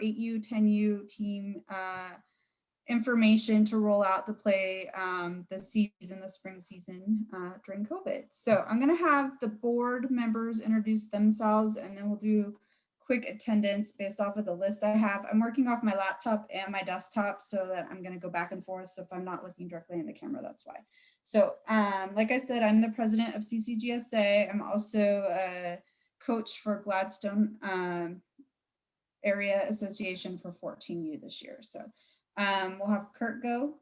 8U, 10U team information to roll out to play the spring season during COVID. So I'm going to have the board members introduce themselves, and then we'll do quick attendance based off of the list I have. I'm working off my laptop and my desktop so that I'm going to go back and forth. So if I'm not looking directly in the camera, that's why. So like I said, I'm the president of CCGSA. I'm also a coach for Gladstone Area Association for 14U this year. So we'll have Kurt go.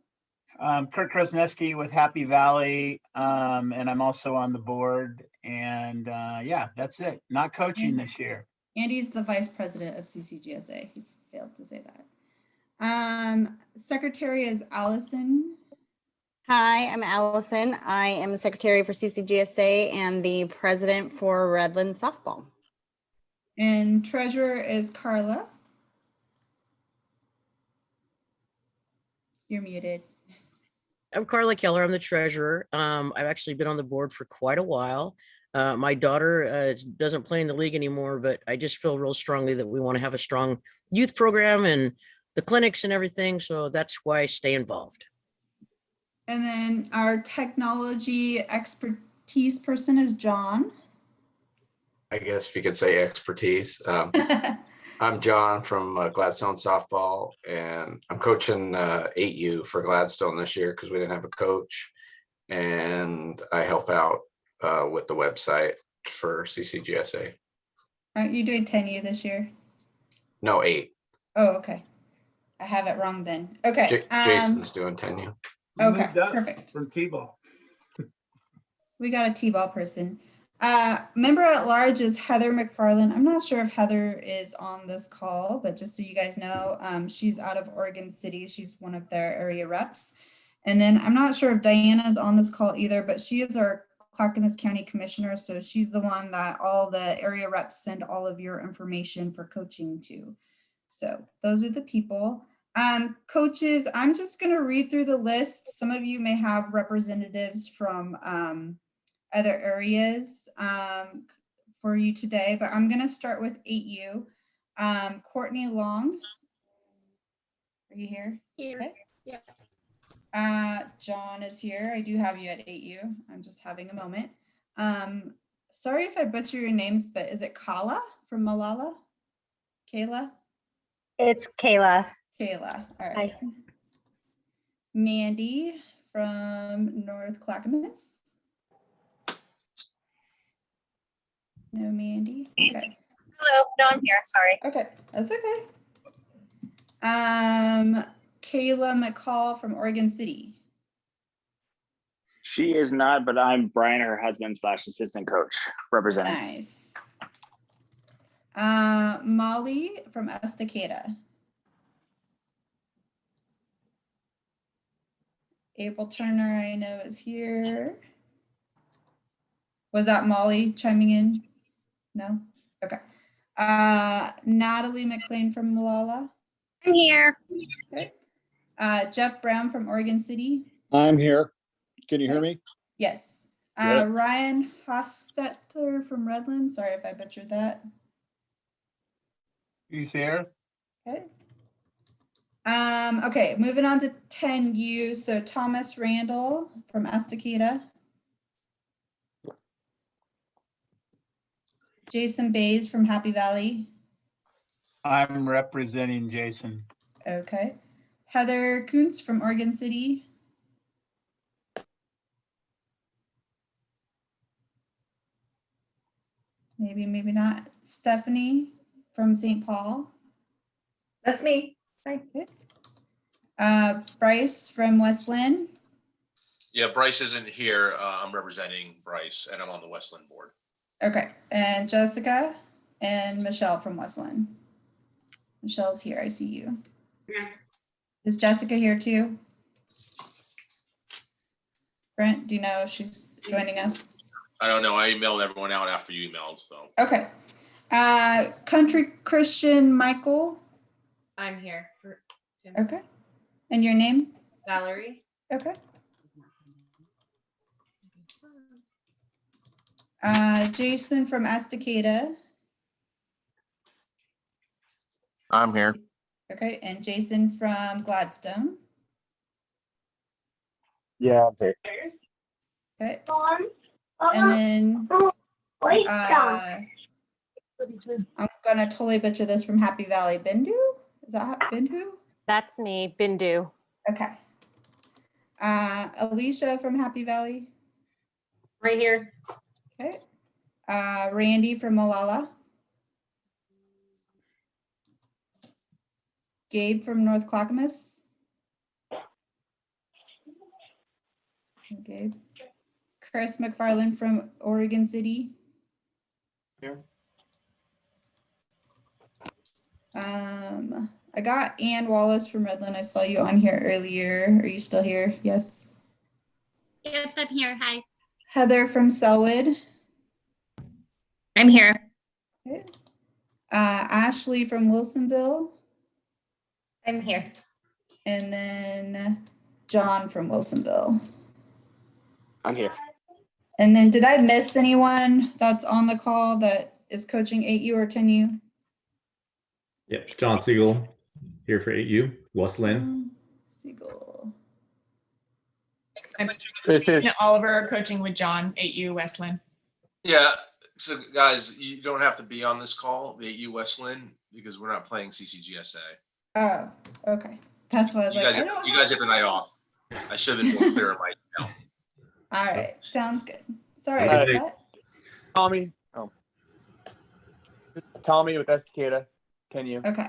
Kurt Krasneski with Happy Valley, and I'm also on the board. And yeah, that's it. Not coaching this year. Andy's the vice president of CCGSA. He failed to say that. Secretary is Allison. Hi, I'm Allison. I am the secretary for CCGSA and the president for Redland Softball. And treasurer is Carla. You're muted. I'm Carla Keller. I'm the treasurer. I've actually been on the board for quite a while. My daughter doesn't play in the league anymore, but I just feel real strongly that we want to have a strong youth program and the clinics and everything. So that's why I stay involved. And then our technology expertise person is John. I guess you could say expertise. I'm John from Gladstone Softball, and I'm coaching 8U for Gladstone this year because we didn't have a coach. And I help out with the website for CCGSA. Aren't you doing 10U this year? No, 8. Oh, okay. I have it wrong then. Okay. Jason's doing 10U. Okay, perfect. From T-ball. We got a T-ball person. Member at large is Heather McFarland. I'm not sure if Heather is on this call, but just so you guys know, she's out of Oregon City. She's one of their area reps. And then I'm not sure if Diana is on this call either, but she is our Clackamas County Commissioner. So she's the one that all the area reps send all of your information for coaching to. So those are the people. Coaches, I'm just going to read through the list. Some of you may have representatives from other areas for you today, but I'm going to start with 8U. Courtney Long, are you here? Here. Okay. Yeah. John is here. I do have you at 8U. I'm just having a moment. Sorry if I butcher your names, but is it Kala from Malala? Kayla? It's Kayla. Kayla. All right. Hi. Mandy from North Clackamas. No, Mandy. Okay. Hello. No, I'm here. Sorry. Okay, that's okay. Kayla McCall from Oregon City. She is not, but I'm Brian, her husband / assistant coach, representing. Nice. Molly from Estacada. April Turner, I know, is here. Was that Molly chiming in? No? Okay. Natalie McLean from Malala. I'm here. Okay. Jeff Brown from Oregon City. I'm here. Can you hear me? Yes. Good. Ryan Hostetler from Redland. Sorry if I butchered that. He's here. Okay. Okay, moving on to 10U. So Thomas Randall from Estacada. Jason Bays from Happy Valley. I'm representing Jason. Okay. Heather Kuntz from Oregon City. Maybe, maybe not. Stephanie from St. Paul. That's me. Hi. Good. Bryce from Westland. Yeah, Bryce isn't here. I'm representing Bryce, and I'm on the Westland board. Okay, and Jessica and Michelle from Westland. Michelle's here. I see you. Yeah. Is Jessica here too? Brent, do you know if she's joining us? I don't know. I emailed everyone out after you emailed, so. Okay. Country Christian Michael. I'm here for him. Okay. And your name? Valerie. Okay. Jason from Estacada. I'm here. Okay, and Jason from Gladstone. Yeah, I'm here. Okay. And then I'm gonna totally butcher this, from Happy Valley. Bindu? Is that Bindu? That's me, Bindu. Okay. Alicia from Happy Valley. Right here. Okay. Randy from Malala. Gabe from North Clackamas. Gabe. Chris McFarland from Oregon City. Here. I got Ann Wallace from Redland. I saw you on here earlier. Are you still here? Yes. Yep, I'm here. Hi. Heather from Selwood. I'm here. Okay. Ashley from Wilsonville. I'm here. And then John from Wilsonville. I'm here. And then did I miss anyone that's on the call that is coaching 8U or 10U? Yep, John Siegel here for 8U, West Lynn. Siegel. Oliver coaching with John, 8U Westland. Yeah, so guys, you don't have to be on this call, the AU Westland, because we're not playing CCGSA. Oh, okay. That's why I was You like, guys, I don't you guys have get the night off. I should have been more clear in my email. All right, sounds good. Sorry Have a about good day. that. Tommy. Oh. Tommy with Estacada. Can you? Okay.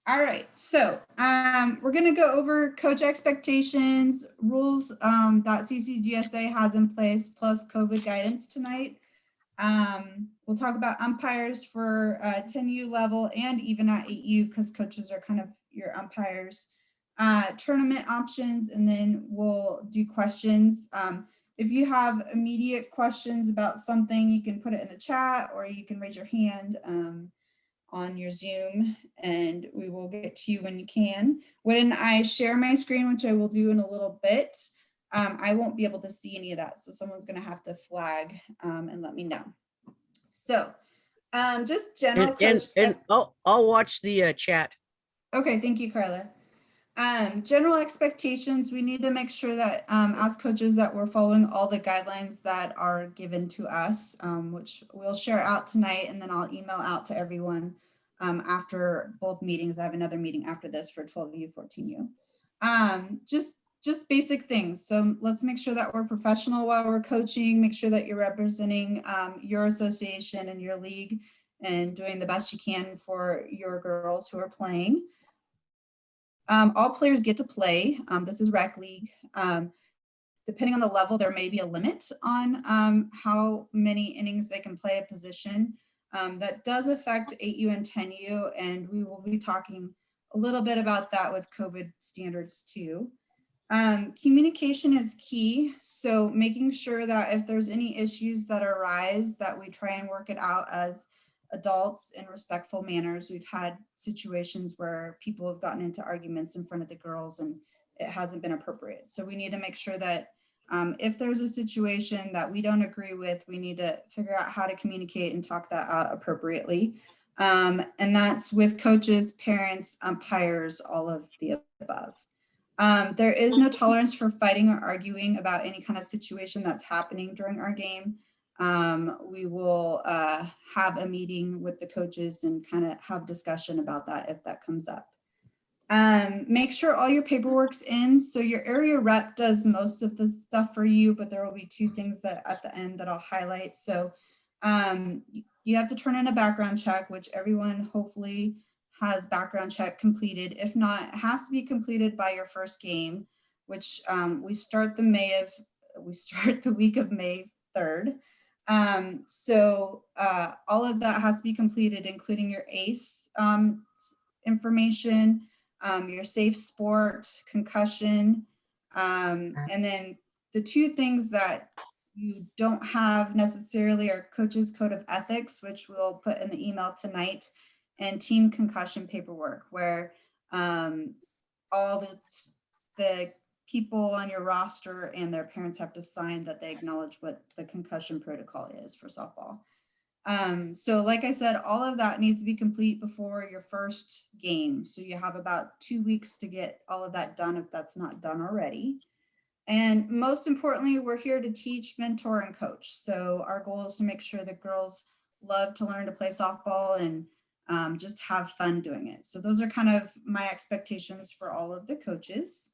All right, so we're gonna go over coach expectations, rules that CCGSA has in place, plus COVID guidance tonight. We'll talk about umpires for 10U level and even at 8U, because coaches are kind of your umpires. Tournament options, and then we'll do questions. If you have immediate questions about something, you can put it in the chat, or you can raise your hand on your Zoom, and we will get to you when you can. When I share my screen, which I will do in a little bit, I won't be able to see any of that. So someone's gonna have to flag and let me know. So just general coach. And I'll watch the chat. Okay, thank you, Carla. General expectations, we need to make sure that as coaches that we're following all the guidelines that are given to us, which we'll share out tonight, and then I'll email out to everyone after both meetings. I have another meeting after this for 12U, 14U. Just basic things. So let's make sure that we're professional while we're coaching, make sure that you're representing your association and your league and doing the best you can for your girls who are playing. All players get to play. This is rec league. Depending on the level, there may be a limit on how many innings they can play a position. That does affect 8U and 10U, and we will be talking a little bit about that with COVID standards too. Communication is key. So making sure that if there's any issues that arise, that we try and work it out as adults in respectful manners. We've had situations where people have gotten into arguments in front of the girls and it hasn't been appropriate. So we need to make sure that if there's a situation that we don't agree with, we need to figure out how to communicate and talk that out appropriately. And that's with coaches, parents, umpires, all of the above. There is no tolerance for fighting or arguing about any kind of situation that's happening during our game. We will have a meeting with the coaches and kind of have discussion about that if that comes up. Make sure all your paperwork's in. So your area rep does most of the stuff for you, but there will be 2 things that at the end that I'll highlight. So you have to turn in a background check, which everyone hopefully has background check completed. If not, it has to be completed by your first game, which we start the week of May 3rd. So all of that has to be completed, including your ACE information, your safe sport, concussion, and then the 2 things that you don't have necessarily are coach's code of ethics, which we'll put in the email tonight, and team concussion paperwork, where all the people on your roster and their parents have to sign that they acknowledge what the concussion protocol is for softball. So like I said, all of that needs to be complete before your first game. So you have about 2 weeks to get all of that done if that's not done already. And most importantly, we're here to teach, mentor, and coach. So our goal is to make sure that girls love to learn to play softball and just have fun doing it. So those are kind of my expectations for all of the coaches.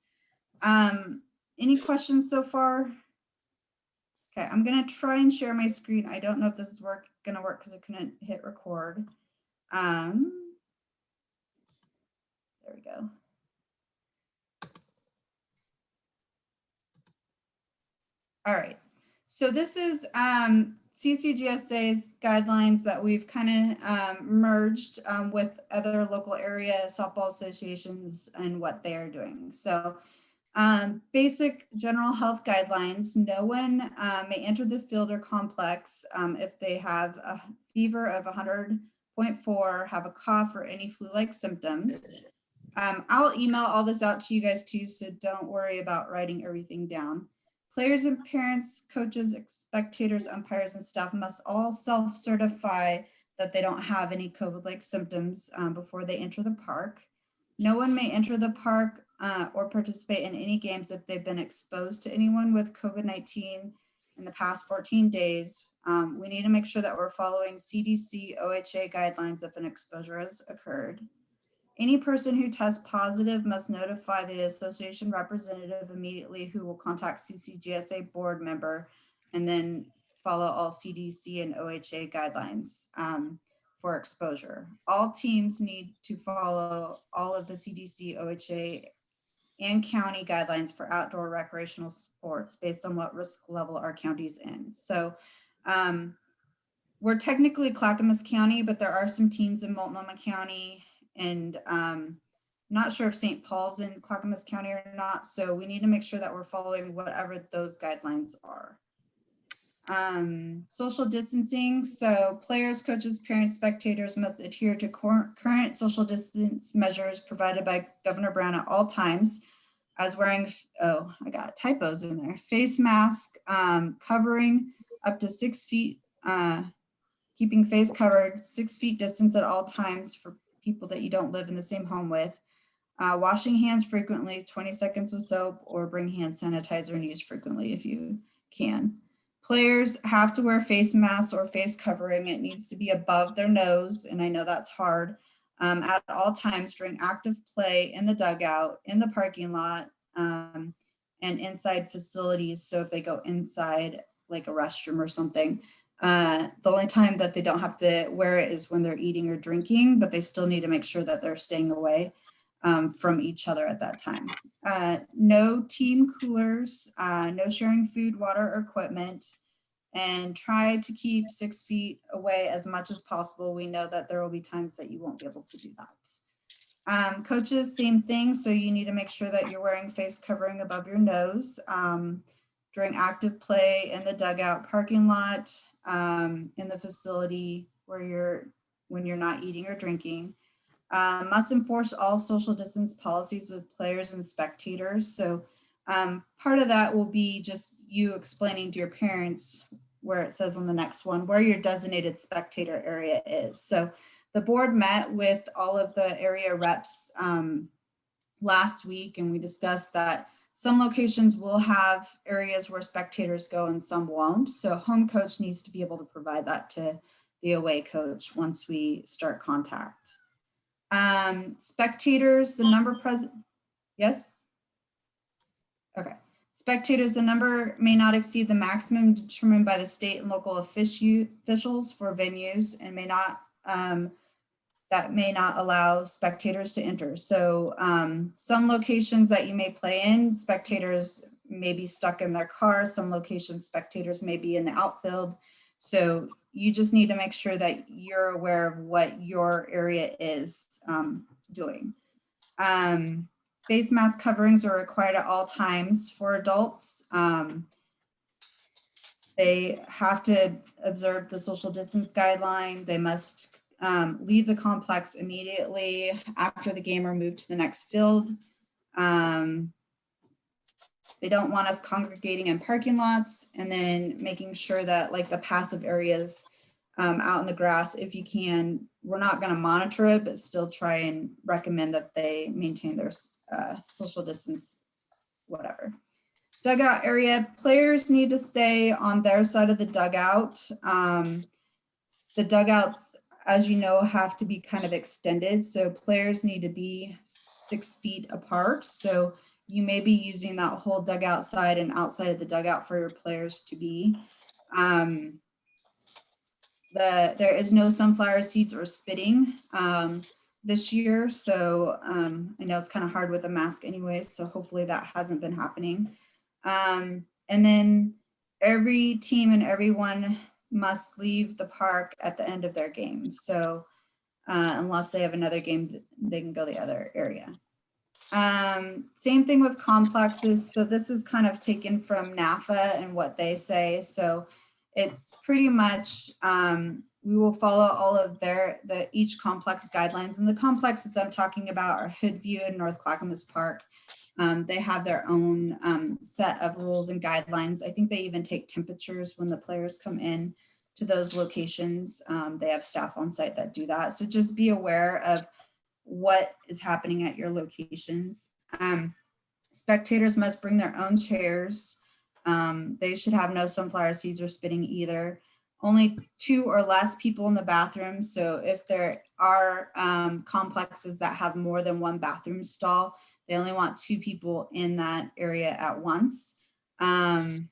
Any questions so far? Okay, I'm gonna try and share my screen. I don't know if this is gonna work because I couldn't hit record. There we go. All right, so this is CCGSA's guidelines that we've kind of merged with other local area softball associations and what they are doing. So basic general health guidelines: no one may enter the field or complex if they have a fever of 100.4, have a cough, or any flu-like symptoms. I'll email all this out to you guys too, so don't worry about writing everything down. Players and parents, coaches, spectators, umpires, and staff must all self-certify that they don't have any COVID-like symptoms before they enter the park. No one may enter the park or participate in any games if they've been exposed to anyone with COVID-19 in the past 14 days. We need to make sure that we're following CDC, OHA guidelines if an exposure has occurred. Any person who tests positive must notify the association representative immediately, who will contact CCGSA board member and then follow all CDC and OHA guidelines for exposure. All teams need to follow all of the CDC, OHA, and county guidelines for outdoor recreational sports based on what risk level our county's in. So we're technically Clackamas County, but there are some teams in Multnomah County, and not sure if St. Paul's in Clackamas County or not. So we need to make sure that we're following whatever those guidelines are. Social distancing. So players, coaches, parents, spectators must adhere to current social distance measures provided by Governor Brown at all times, as wearing, oh, I got typos in there, face mask, covering up to 6 feet, keeping face covered, 6 feet distance at all times for people that you don't live in the same home with, washing hands frequently, 20 seconds with soap, or bring hand sanitizer and use frequently if you can. Players have to wear face masks or face covering. It needs to be above their nose, and I know that's hard, at all times during active play in the dugout, in the parking lot, and inside facilities. So if they go inside like a restroom or something, the only time that they don't have to wear it is when they're eating or drinking, but they still need to make sure that they're staying away from each other at that time. No team coolers, no sharing food, water, or equipment, and try to keep 6 feet away as much as possible. We know that there will be times that you won't be able to do that. Coaches, same thing. So you need to make sure that you're wearing face covering above your nose during active play in the dugout, parking lot, in the facility when you're not eating or drinking. Must enforce all social distance policies with players and spectators. So part of that will be just you explaining to your parents, where it says on the next one, where your designated spectator area is. So the board met with all of the area reps last week, and we discussed that some locations will have areas where spectators go and some won't. So home coach needs to be able to provide that to the away coach once we start contact. Spectators, the number present, yes? Okay. Spectators, the number may not exceed the maximum determined by the state and local officials for venues, and that may not allow spectators to enter. So some locations that you may play in, spectators may be stuck in their cars. Some locations, spectators may be in the outfield. So you just need to make sure that you're aware of what your area is doing. Face mask coverings are required at all times for adults. They have to observe the social distance guideline. They must leave the complex immediately after the game or move to the next field. They don't want us congregating in parking lots, and then making sure that like the passive areas out in the grass, if you can, we're not going to monitor it, but still try and recommend that they maintain their social distance, whatever. Dugout area, players need to stay on their side of the dugout. The dugouts, as you know, have to be kind of extended. So players need to be 6 feet apart. So you may be using that whole dugout side and outside of the dugout for your players to be. There is no sunflower seeds or spitting this year. So I know it's kind of hard with a mask anyway. So hopefully that hasn't been happening. And then every team and everyone must leave the park at the end of their game. So unless they have another game, they can go the other area. Same thing with complexes. So this is kind of taken from NAFA and what they say. So it's pretty much, we will follow all of each complex guidelines. And the complexes I'm talking about are Hoodview and North Clackamas Park. They have their own set of rules and guidelines. I think they even take temperatures when the players come in to those locations. They have staff on site that do that. So just be aware of what is happening at your locations. Spectators must bring their own chairs. They should have no sunflower seeds or spitting either. Only 2 or less people in the bathroom. So if there are complexes that have more than 1 bathroom stall, they only want 2 people in that area at once. And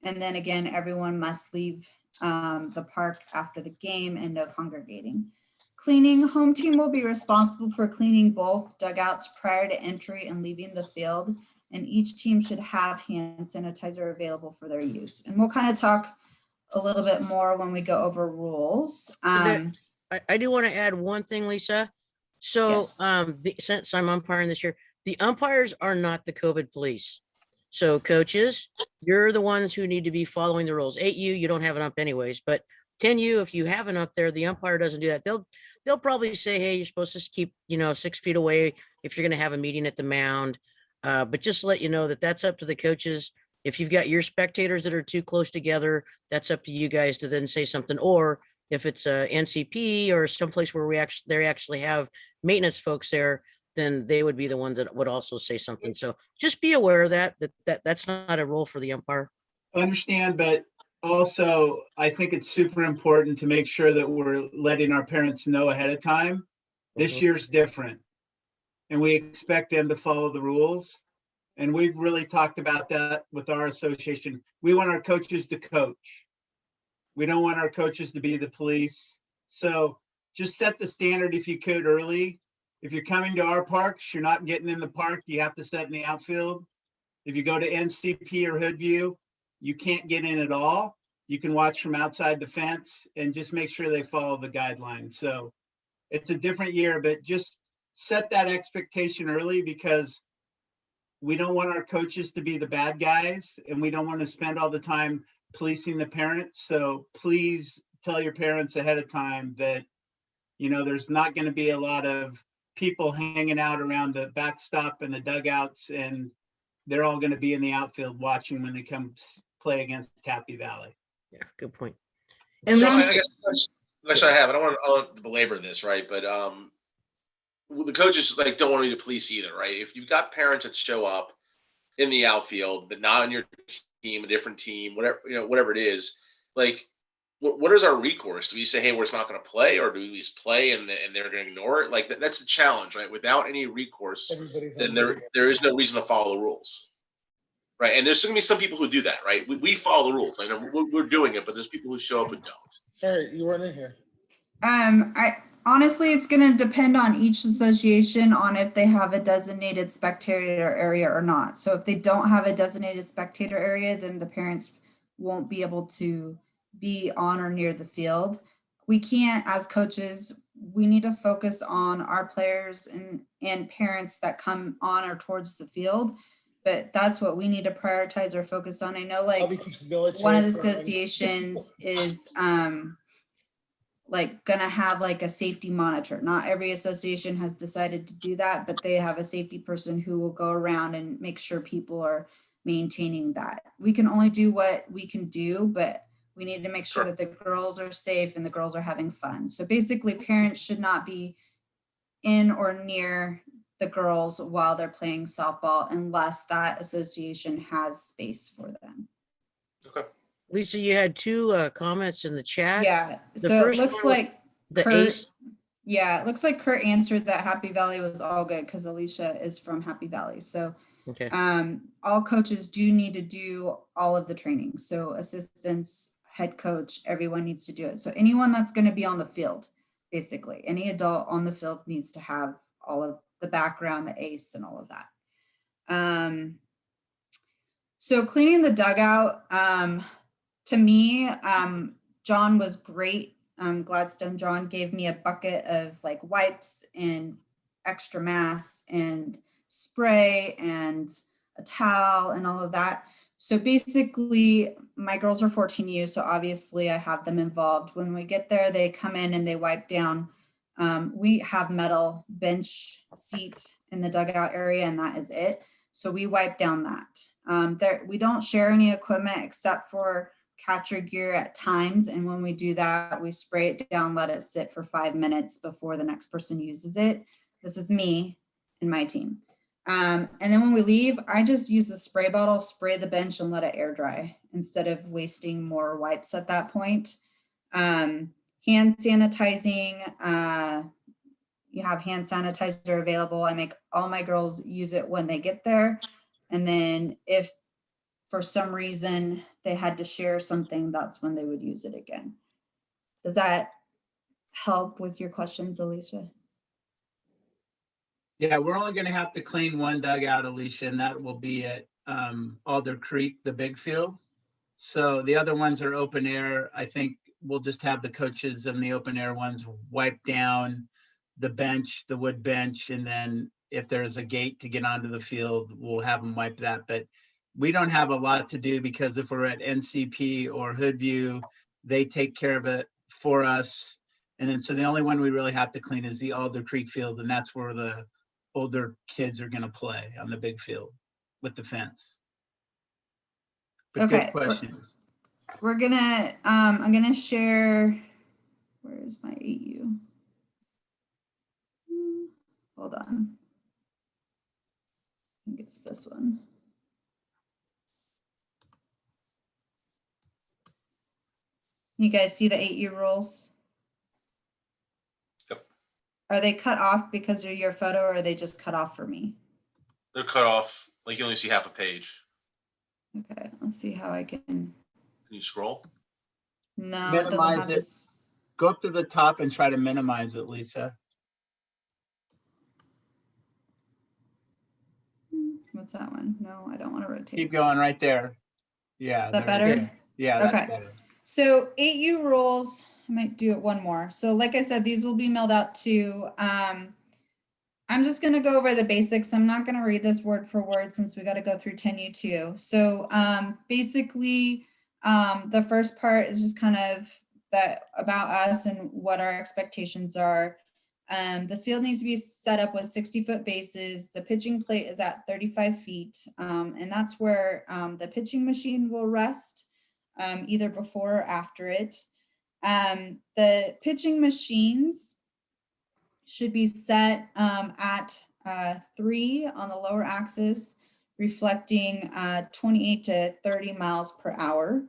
then again, everyone must leave the park after the game and no congregating. Cleaning, home team will be responsible for cleaning both dugouts prior to entry and leaving the field. And each team should have hand sanitizer available for their use. And we'll kind of talk a little bit more when we go over rules. I do want to add one thing, Lisa. So Yes. since I'm umpiring this year, the umpires are not the COVID police. So coaches, you're the ones who need to be following the rules. 8U, you don't have an ump anyways, but 10U, if you have an ump there, the umpire doesn't do that. They'll probably say, hey, you're supposed to keep, 6 feet away if you're going to have a meeting at the mound. But just to let you know that that's up to the coaches. If you've got your spectators that are too close together, that's up to you guys to then say something. Or if it's a NCP or someplace where they actually have maintenance folks there, then they would be the ones that would also say something. So just be aware of that's not a role for the umpire. Understand, but also I think it's super important to make sure that we're letting our parents know ahead of time. This year's different, and we expect them to follow the rules. And we've really talked about that with our association. We want our coaches to coach. We don't want our coaches to be the police. So just set the standard if you could early. If you're coming to our parks, you're not getting in the park. You have to sit in the outfield. If you go to NCP or Hoodview, you can't get in at all. You can watch from outside the fence, and just make sure they follow the guidelines. So it's a different year, but just set that expectation early, because we don't want our coaches to be the bad guys, and we don't want to spend all the time policing the parents. So please tell your parents ahead of time that, there's not going to be a lot of people hanging out around the backstop and the dugouts, and they're all going to be in the outfield watching when they come play against Happy Valley. Yeah, good point. And so I guess I have, I don't want to belabor this, right? But the coaches don't want to be the police either, right? If you've got parents that show up in the outfield, but not on your team, a different team, whatever it is, what is our recourse? Do we say, hey, we're just not going to play, or do we just play and they're going to ignore it? That's the challenge, right? Without any recourse, then there is no reason to follow the rules, right? And there's going to be some people who do that, right? We follow the rules. I know we're doing it, but there's people who show up and don't. Sorry, you weren't in here. Honestly, it's going to depend on each association on if they have a designated spectator area or not. So if they don't have a designated spectator area, then the parents won't be able to be on or near the field. We can't, as coaches, we need to focus on our players and parents that come on or towards the field. But that's what we need to prioritize or focus on. I know one of the associations is gonna have a safety monitor. Not every association has decided to do that, but they have a safety person who will go around and make sure people are maintaining that. We can only do what we can do, but we need to make sure Sure. that the girls are safe and the girls are having fun. So basically, parents should not be in or near the girls while they're playing softball unless that association has space for them. Okay. Lisa, you had two comments in the chat. Yeah, The so it first looks one was like the Kurt, ace. yeah, it looks like Kurt answered that Happy Valley was all good because Alicia is from Happy Valley. So Okay. all coaches do need to do all of the training. So assistants, head coach, everyone needs to do it. So anyone that's going to be on the field, basically, any adult on the field needs to have all of the background, the ACE and all of that. So cleaning the dugout, to me, John was great. Gladstone John gave me a bucket of like wipes and extra mass and spray and a towel and all of that. So basically, my girls are 14U, so obviously I have them involved. When we get there, they come in and they wipe down. We have metal bench seat in the dugout area, and that is it. So we wipe down that. We don't share any equipment except for catcher gear at times. And when we do that, we spray it down, let it sit for 5 minutes before the next person uses it. This is me and my team. And then when we leave, I just use the spray bottle, spray the bench and let it air dry instead of wasting more wipes at that point. Hand sanitizing, you have hand sanitizer available. I make all my girls use it when they get there. And then if for some reason they had to share something, that's when they would use it again. Does that help with your questions, Alicia? Yeah, we're only gonna have to clean one dugout, Alicia, and that will be at Alder Creek, the big field. So the other ones are open air. I think we'll just have the coaches and the open air ones wipe down the bench, the wood bench, and then if there's a gate to get onto the field, we'll have them wipe that. But we don't have a lot to do because if we're at NCP or Hoodview, they take care of it for us. And then so the only one we really have to clean is the Alder Creek field, and that's where the older kids are going to play on the big field with the fence. But Okay, good questions. We're gonna, I'm gonna share, where's my 8U? Hold on. I think it's this one. You guys see the 8U rules? Yep. Are they cut off because of your photo or are they just cut off for me? They're cut off, like you only see half a page. Okay, let's see how I can. Can you scroll? No, it doesn't Minimize have it. this. Go up to the top and try to minimize it, Lisa. What's that one? No, I don't want to rotate. Keep going right there. Yeah. Is that there we better? go. Yeah, that's Okay. better. So 8U rules, I might do it one more. So like I said, these will be mailed out to, I'm just going to go over the basics. I'm not going to read this word for word since we got to go through 10U too. So basically, the first part is just kind of that about us and what our expectations are. The field needs to be set up with 60-foot bases. The pitching plate is at 35 feet. And that's where the pitching machine will rest, either before or after it. The pitching machines should be set at 3 on the lower axis, reflecting 28 to 30 miles per hour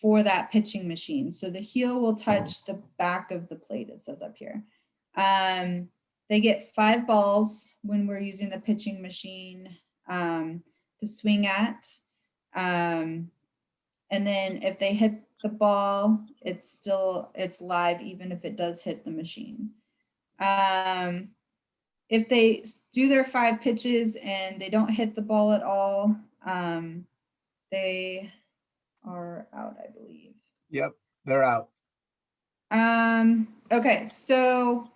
for that pitching machine. So the heel will touch the back of the plate, it says up here. They get 5 balls when we're using the pitching machine to swing at. And then if they hit the ball, it's live even if it does hit the machine. If they do their 5 pitches and they don't hit the ball at all, they are out, I believe. Yep, they're out. Okay, so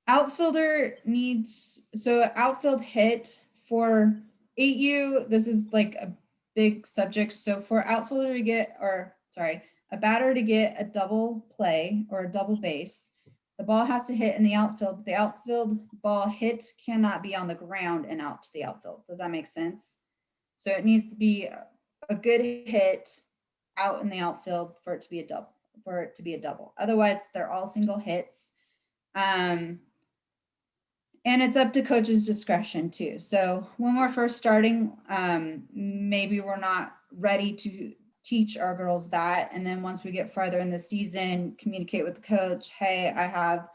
outfield hit for 8U, this is like a big subject. So for outfielder to get, a batter to get a double play or a double base, The ball has to hit in the outfield, but the outfield ball hit cannot be on the ground and out to the outfield. Does that make sense? So it needs to be a good hit out in the outfield for it to be a double. Otherwise, they're all single hits. And it's up to coach's discretion too. So when we're first starting, maybe we're not ready to teach our girls that. And then once we get farther in the season, communicate with the coach, hey, I have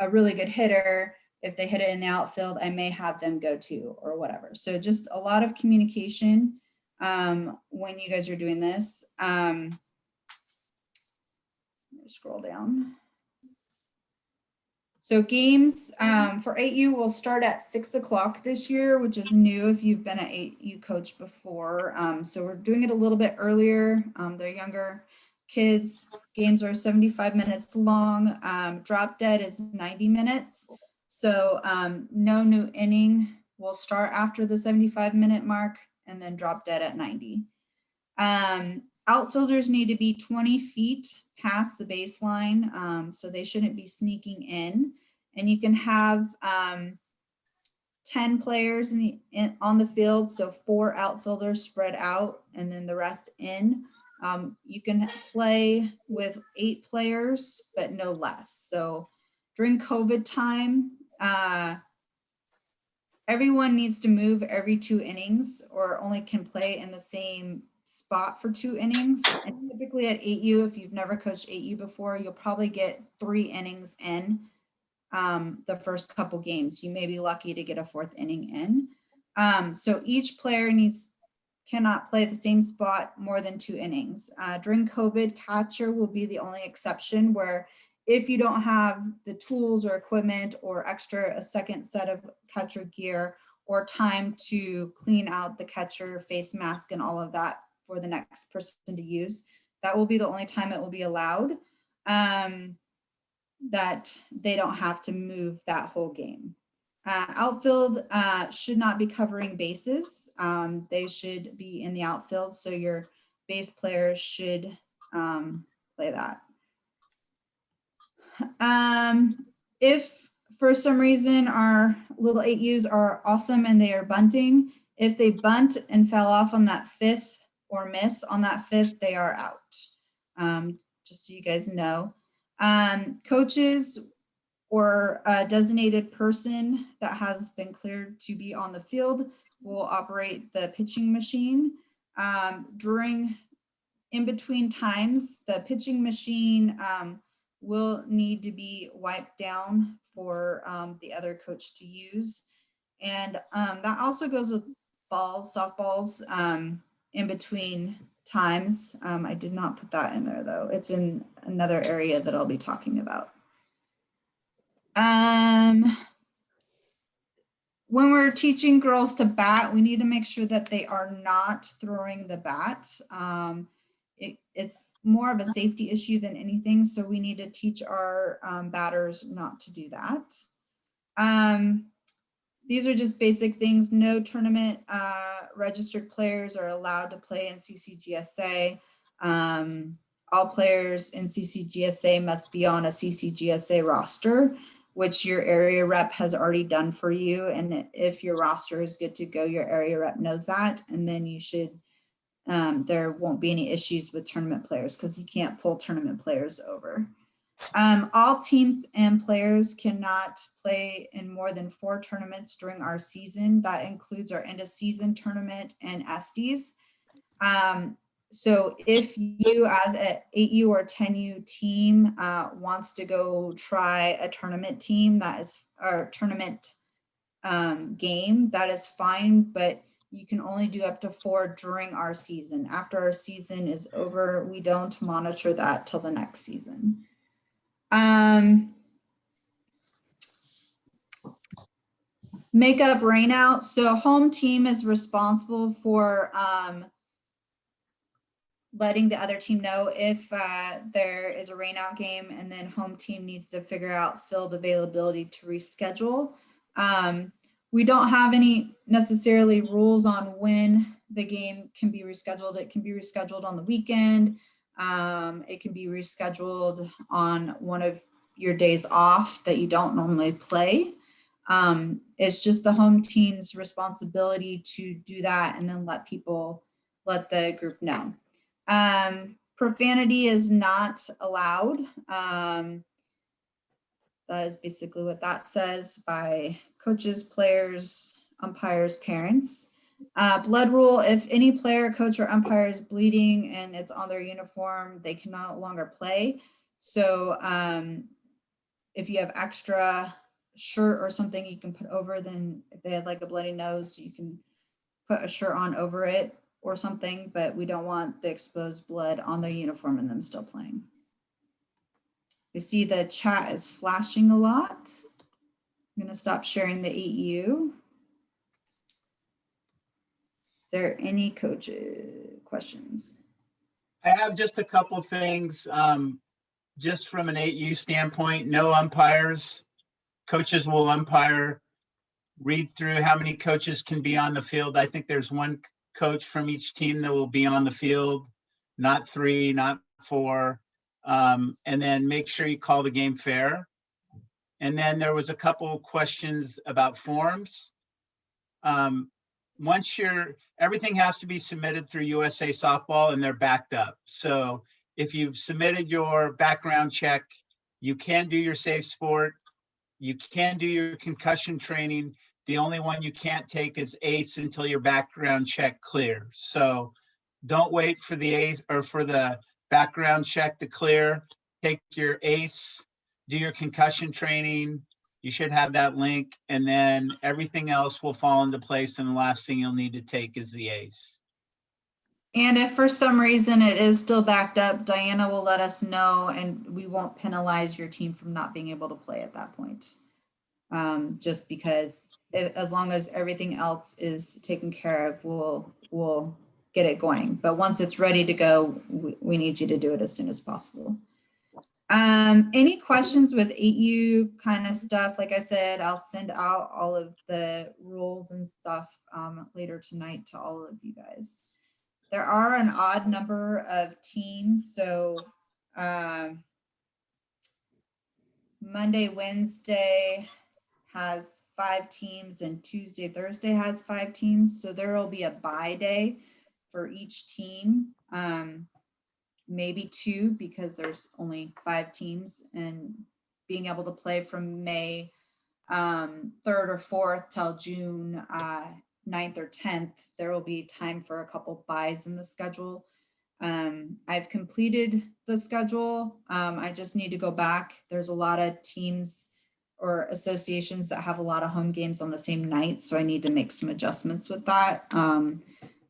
a really good hitter. If they hit it in the outfield, I may have them go to or whatever. So just a lot of communication when you guys are doing this. Scroll down. So games for 8U will start at 6 o'clock this year, which is new if you've been an 8U coach before. So we're doing it a little bit earlier. They're younger kids. Games are 75 minutes long. Drop dead is 90 minutes. So no new inning will start after the 75-minute mark and then drop dead at 90. Outfielders need to be 20 feet past the baseline, so they shouldn't be sneaking in. And you can have 10 players on the field, so 4 outfielders spread out and then the rest in. You can play with 8 players, but no less. So during COVID time, everyone needs to move every 2 innings or only can play in the same spot for 2 innings. And typically at 8U, if you've never coached 8U before, you'll probably get 3 innings in the first couple games. You may be lucky to get a 4th inning in. So each player cannot play the same spot more than 2 innings. During COVID, catcher will be the only exception where if you don't have the tools or equipment or a second set of catcher gear or time to clean out the catcher face mask and all of that for the next person to use, that will be the only time it will be allowed, that they don't have to move that whole game. Outfield should not be covering bases. They should be in the outfield, so your base players should play that. If for some reason our little 8Us are awesome and they are bunting, if they bunt and fell off on that 5th or miss on that 5th, they are out. Just so you guys know. Coaches or a designated person that has been cleared to be on the field will operate the pitching machine. In between times, the pitching machine will need to be wiped down for the other coach to use. And that also goes with softballs in between times. I did not put that in there though. It's in another area that I'll be talking about. When we're teaching girls to bat, we need to make sure that they are not throwing the bat. It's more of a safety issue than anything, so we need to teach our batters not to do that. These are just basic things. No tournament registered players are allowed to play in CCGSA. All players in CCGSA must be on a CCGSA roster, which your area rep has already done for you. And if your roster is good to go, your area rep knows that. And then you should, there won't be any issues with tournament players because you can't pull tournament players over. All teams and players cannot play in more than 4 tournaments during our season. That includes our end of season tournament and ESTEs. So if you as a 8U or 10U team wants to go try a tournament team that is our tournament game, that is fine, but you can only do up to 4 during our season. After our season is over, we don't monitor that till the next season. Makeup rainout. So home team is responsible for letting the other team know if there is a rainout game, and then home team needs to figure out field availability to reschedule. We don't have any necessarily rules on when the game can be rescheduled. It can be rescheduled on the weekend. It can be rescheduled on one of your days off that you don't normally play. It's just the home team's responsibility to do that and then let the group know. Profanity is not allowed. That is basically what that says by coaches, players, umpires, parents. Blood rule, if any player, coach, or umpire is bleeding and it's on their uniform, they can no longer play. So if you have extra shirt or something you can put over, then if they had like a bloody nose, you can put a shirt on over it or something, but we don't want the exposed blood on their uniform and them still playing. You see the chat is flashing a lot. I'm going to stop sharing the 8U. Is there any coaches questions? I have just a couple things. Just from an 8U standpoint, no umpires. Coaches will umpire. Read through how many coaches can be on the field. I think there's one coach from each team that will be on the field, not 3, not 4. And then make sure you call the game fair. And then there was a couple of questions about forms. Everything has to be submitted through USA Softball and they're backed up. So if you've submitted your background check, you can do your safe sport, you can do your concussion training. The only one you can't take is ACE until your background check clears. So don't wait for the ACE or for the background check to clear. Take your ACE, do your concussion training. You should have that link, and then everything else will fall into place. And the last thing you'll need to take is the ACE. And if for some reason it is still backed up, Diana will let us know and we won't penalize your team from not being able to play at that point. Just because as long as everything else is taken care of, we'll get it going. But once it's ready to go, we need you to do it as soon as possible. Any questions with 8U kind of stuff? Like I said, I'll send out all of the rules and stuff later tonight to all of you guys. There are an odd number of teams. So Monday, Wednesday has 5 teams and Tuesday, Thursday has 5 teams. So there will be a bye day for each team. Maybe 2 because there's only 5 teams, and being able to play from May 3rd or 4th till June 9th or 10th, there will be time for a couple buys in the schedule. I've completed the schedule. I just need to go back. There's a lot of teams or associations that have a lot of home games on the same night, so I need to make some adjustments with that.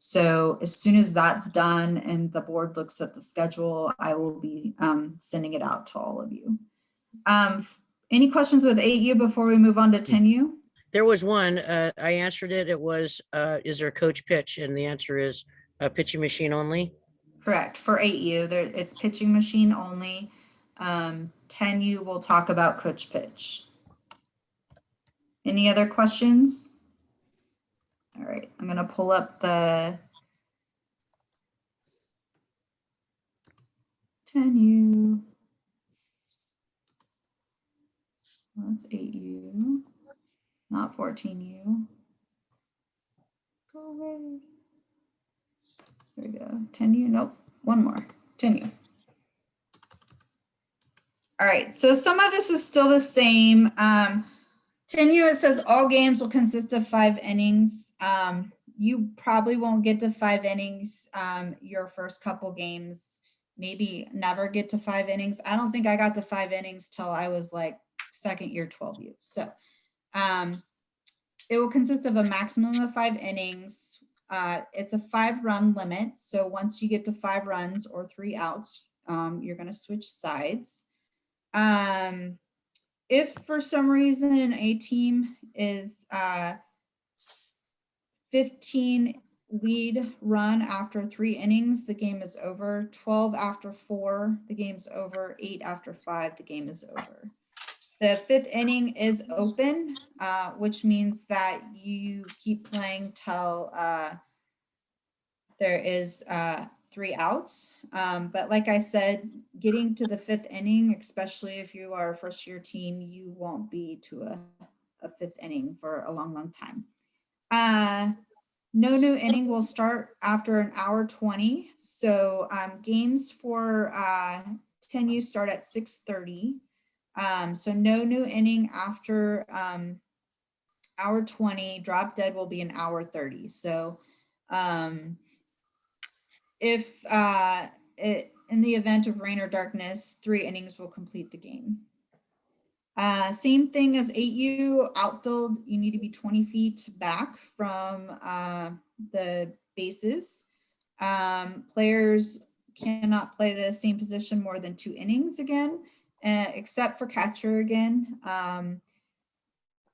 So as soon as that's done and the board looks at the schedule, I will be sending it out to all of you. Any questions with 8U before we move on to 10U? There was one, I answered it. It was, is there a coach pitch? And the answer is a pitching machine only. Correct. For 8U, it's pitching machine only. 10U will talk about coach pitch. Any other questions? All right, I'm going to pull up the 10U. That's 8U, not 14U. Go away. There we go. 10U. Nope. One more. 10U. All right. So some of this is still the same. 10U, it says all games will consist of 5 innings. You probably won't get to 5 innings your first couple games, maybe never get to 5 innings. I don't think I got to 5 innings till I was like second year 12U. So it will consist of a maximum of 5 innings. It's a 5-run limit. So once you get to 5 runs or 3 outs, you're going to switch sides. If for some reason a team is 15 lead run after 3 innings, the game is over. 12 after 4, the game's over. 8 after 5, the game is over. The 5th inning is open, which means that you keep playing till there is 3 outs. But like I said, getting to the 5th inning, especially if you are a first year team, you won't be to a 5th inning for a long, long time. No new inning will start after an hour 20. So games for 10U start at 6:30. So no new inning after hour 20. Drop dead will be an hour 30. So if in the event of rain or darkness, 3 innings will complete the game. Same thing as 8U outfield, you need to be 20 feet back from the bases. Players cannot play the same position more than 2 innings again, except for catcher again.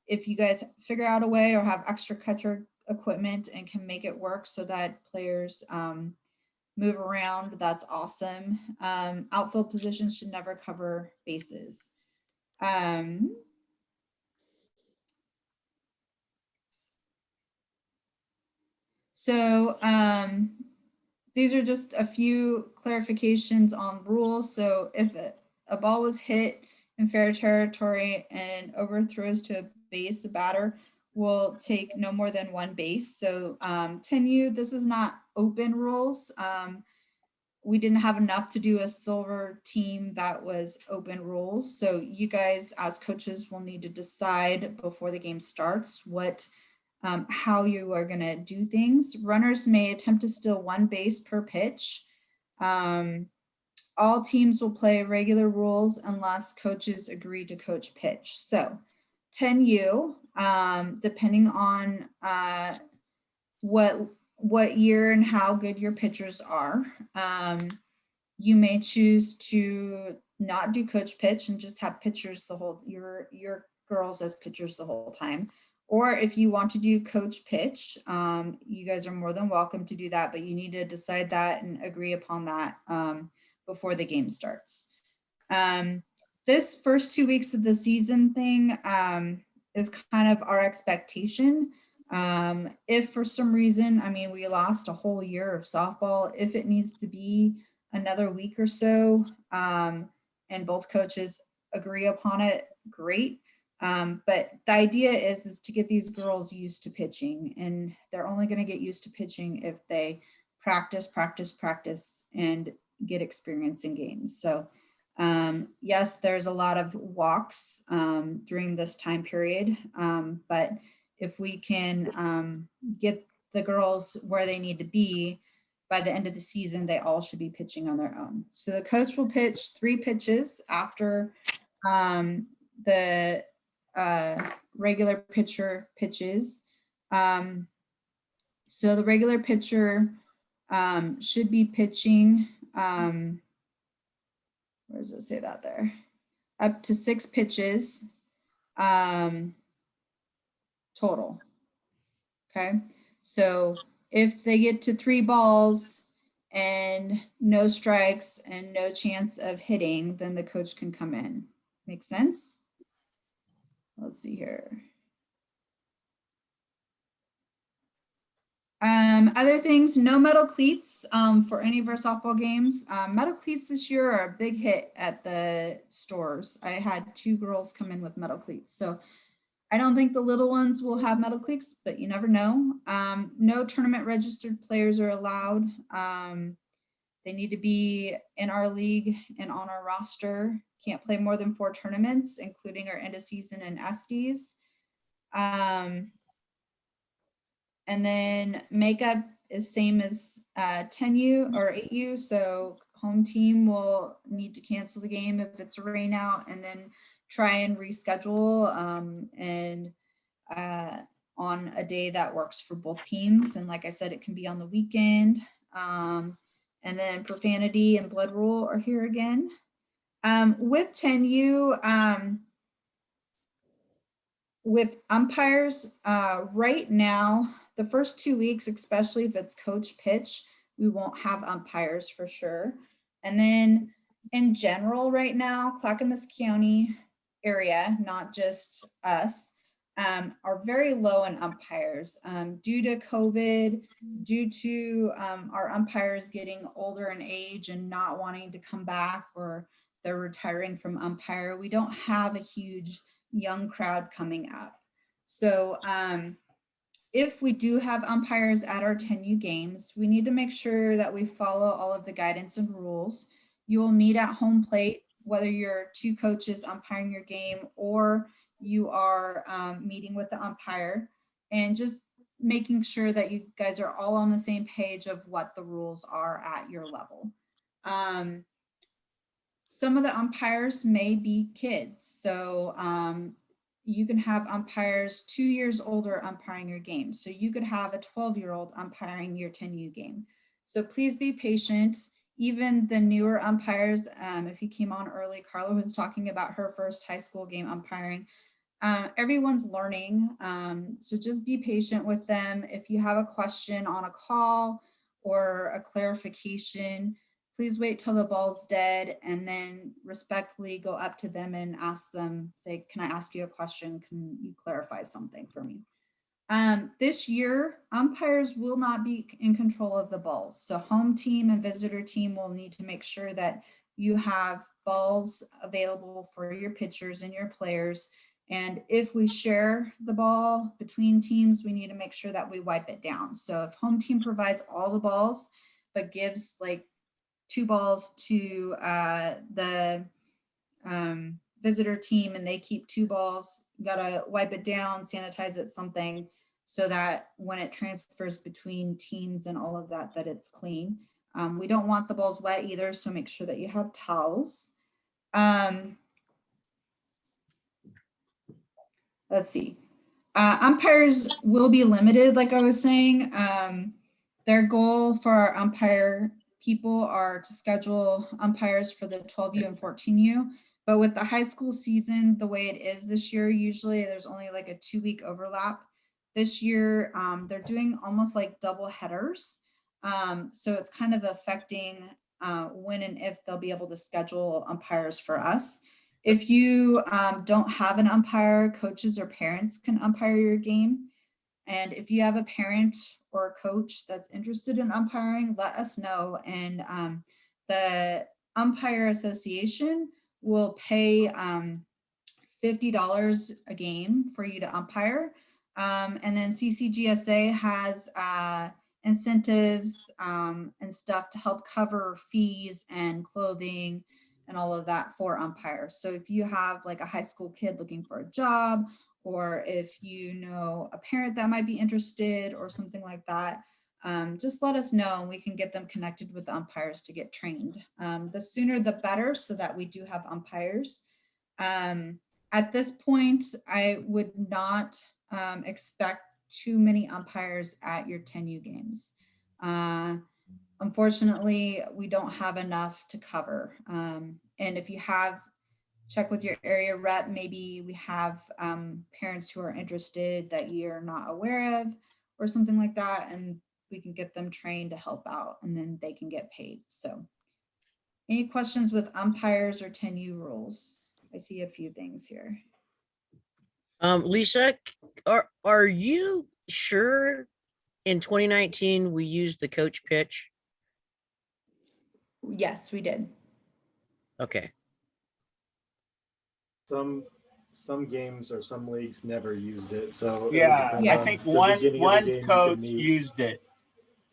If you guys figure out a way or have extra catcher equipment and can make it work so that players move around, that's awesome. Outfield positions should never cover bases. So these are just a few clarifications on rules. So if a ball was hit in fair territory and overthrows to a base, the batter will take no more than 1 base. So 10U, this is not open rules. We didn't have enough to do a silver team that was open rules. So you guys as coaches will need to decide before the game starts what how you are going to do things. Runners may attempt to steal 1 base per pitch. All teams will play regular rules unless coaches agree to coach pitch. So 10U, depending on what year and how good your pitchers are, you may choose to not do coach pitch and just have pitchers the whole, your girls as pitchers the whole time. Or if you want to do coach pitch, you guys are more than welcome to do that, but you need to decide that and agree upon that before the game starts. This first 2 weeks of the season thing is kind of our expectation. If for some reason, I mean, we lost a whole year of softball, if it needs to be another week or so, and both coaches agree upon it, great. But the idea is to get these girls used to pitching, and they're only going to get used to pitching if they practice, and get experience in games. So yes, there's a lot of walks during this time period, but if we can get the girls where they need to be by the end of the season, they all should be pitching on their own. So the coach will pitch 3 pitches after the regular pitcher pitches. So the regular pitcher should be pitching, where does it say that there? Up to 6 pitches total. Okay, so if they get to 3 balls and no strikes and no chance of hitting, then the coach can come in. Make sense? Let's see here. Other things, no metal cleats for any of our softball games. Metal cleats this year are a big hit at the stores. I had 2 girls come in with metal cleats. So I don't think the little ones will have metal cleats, but you never know. No tournament registered players are allowed. They need to be in our league and on our roster. Can't play more than 4 tournaments, including our end of season and SDs. And then makeup is same as 10U or 8U. So home team will need to cancel the game if it's a rain out, and then try and reschedule and on a day that works for both teams. And like I said, it can be on the weekend. And then profanity and blood rule are here again. With 10U, with umpires, right now, the first 2 weeks, especially if it's coach pitch, we won't have umpires for sure. And then in general right now, Clackamas County area, not just us, are very low in umpires due to COVID, due to our umpires getting older in age and not wanting to come back, or they're retiring from umpire. We don't have a huge young crowd coming up. So if we do have umpires at our 10U games, we need to make sure that we follow all of the guidance and rules. You will meet at home plate, whether you're two coaches umpiring your game or you are meeting with the umpire, and just making sure that you guys are all on the same page of what the rules are at your level. Some of the umpires may be kids. So you can have umpires 2 years older umpiring your game. So you could have a 12-year-old umpiring your 10U game. So please be patient. Even the newer umpires, if you came on early, Carla was talking about her first high school game umpiring. Everyone's learning. So just be patient with them. If you have a question on a call or a clarification, please wait till the ball's dead and then respectfully go up to them and ask them, say, can I ask you a question? Can you clarify something for me? This year, umpires will not be in control of the balls. So home team and visitor team will need to make sure that you have balls available for your pitchers and your players. And if we share the ball between teams, we need to make sure that we wipe it down. So if home team provides all the balls, but gives like 2 balls to the visitor team and they keep 2 balls, you gotta wipe it down, sanitize it, something, so that when it transfers between teams and all of that, that it's clean. We don't want the balls wet either, so make sure that you have towels. Let's see. Umpires will be limited, like I was saying. Their goal for our umpire people are to schedule umpires for the 12U and 14U. But with the high school season, the way it is this year, usually there's only like a 2-week overlap. This year, they're doing almost like double headers. So it's kind of affecting when and if they'll be able to schedule umpires for us. If you don't have an umpire, coaches or parents can umpire your game. And if you have a parent or a coach that's interested in umpiring, let us know. And the Umpire Association will pay $50 a game for you to umpire. And then CCGSA has incentives and stuff to help cover fees and clothing and all of that for umpires. So if you have like a high school kid looking for a job, or if you know a parent that might be interested or something like that, just let us know and we can get them connected with the umpires to get trained. The sooner the better, so that we do have umpires. At this point, I would not expect too many umpires at your 10U games. Unfortunately, we don't have enough to cover. And if you have, check with your area rep, maybe we have parents who are interested that you're not aware of or something like that, and we can get them trained to help out and then they can get paid. So any questions with umpires or 10U rules? I see a few things here. Lisa, are you sure in 2019 we used the coach pitch? Yes, we did. Okay. Some games or some leagues never used it. So it would Yeah, depend I on think the one beginning of the game you coach could meet. used it.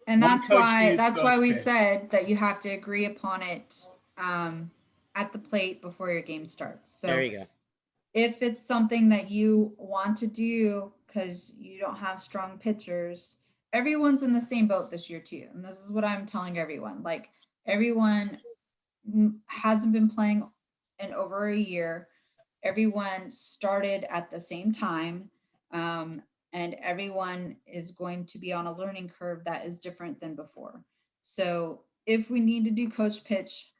And One that's coach why used coach we pitch. said that you have to agree upon it at the plate before your game starts. So There you go. if it's something that you want to do because you don't have strong pitchers, everyone's in the same boat this year too. And this is what I'm telling everyone. Like, everyone hasn't been playing in over a year. Everyone started at the same time. And everyone is going to be on a learning curve that is different than before. So if we need to do coach pitch,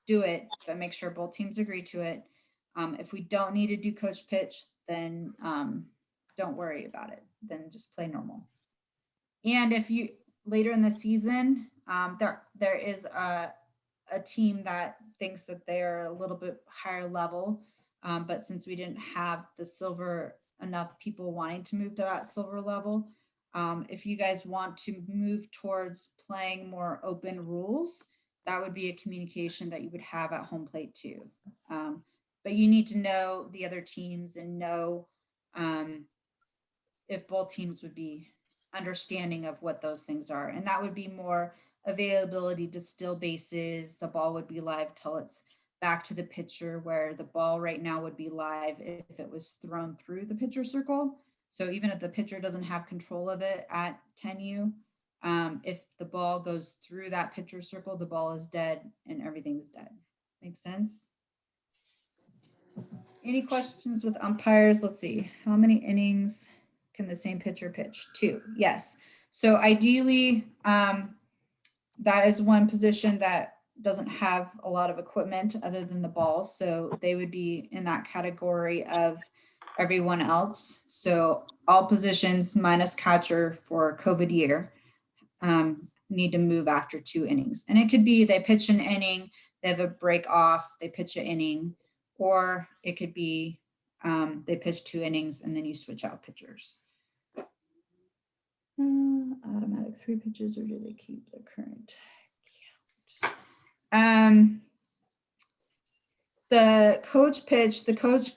do it, but make sure both teams agree to it. If we don't need to do coach pitch, then don't worry about it. Then just play normal. And if you later in the season, there is a team that thinks that they're a little bit higher level, but since we didn't have the silver enough people wanting to move to that silver level. If you guys want to move towards playing more open rules, that would be a communication that you would have at home plate too. But you need to know the other teams and know if both teams would be understanding of what those things are. And that would be more availability to steal bases. The ball would be live till it's back to the pitcher, where the ball right now would be live if it was thrown through the pitcher circle. So even if the pitcher doesn't have control of it at 10U, if the ball goes through that pitcher circle, the ball is dead and everything's dead. Makes sense? Any questions with umpires? Let's see. How many innings can the same pitcher pitch? 2. Yes. So ideally, that is one position that doesn't have a lot of equipment other than the ball. So they would be in that category of everyone else. So all positions minus catcher for COVID year need to move after 2 innings. And it could be they pitch an inning, they have a break off, they pitch an inning, or it could be they pitch 2 innings and then you switch out pitchers. Automatic 3 pitches, or do they keep the current count? The coach pitch, the coach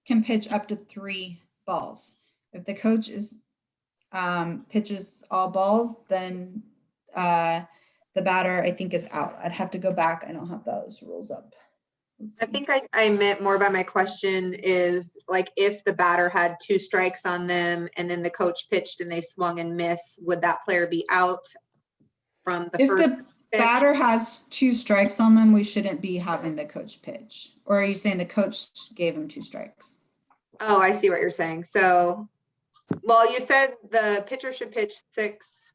can pitch up to 3 balls. If the coach is pitches all balls, then the batter, I think, is out. I'd have to go back. I don't have those rules up. I think I meant more by my question is like if the batter had 2 strikes on them and then the coach pitched and they swung and missed, would that player be out from the If first the pitch? batter has 2 strikes on them, we shouldn't be having the coach pitch. Or are you saying the coach gave him 2 strikes? Oh, I see what you're saying. So, well, you said the pitcher should pitch 6,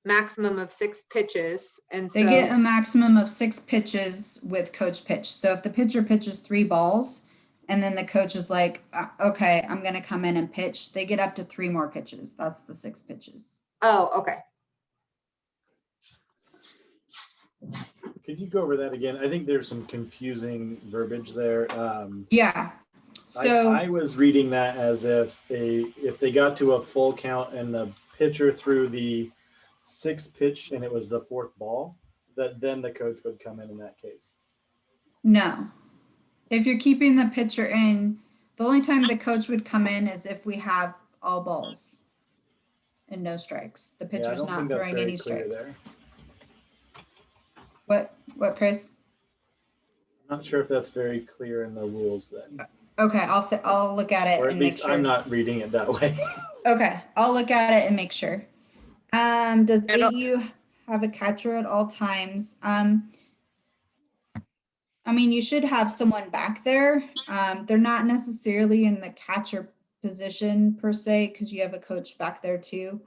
maximum of 6 pitches. And They so get a maximum of 6 pitches with coach pitch. So if the pitcher pitches 3 balls and then the coach is like, okay, I'm going to come in and pitch, they get up to 3 more pitches. That's the 6 pitches. oh, okay. Could you go over that again? I think there's some confusing verbiage there. Yeah. So I was reading that as if they got to a full count and the pitcher threw the 6th pitch and it was the 4th ball, that then the coach would come in that case. no. If you're keeping the pitcher in, the only time the coach would come in is if we have all balls and no strikes. The Yeah, I pitcher's don't not think that's throwing very any clear strikes. there. What, Chris? I'm not sure if that's very clear in the rules then. Okay, I'll look at it Or at and make least sure. I'm not reading it that way. Okay, I'll look at it and make sure. Does 8U have a catcher at all times? I mean, you should have someone back there. They're not necessarily in the catcher position per se, because you have a coach back there too.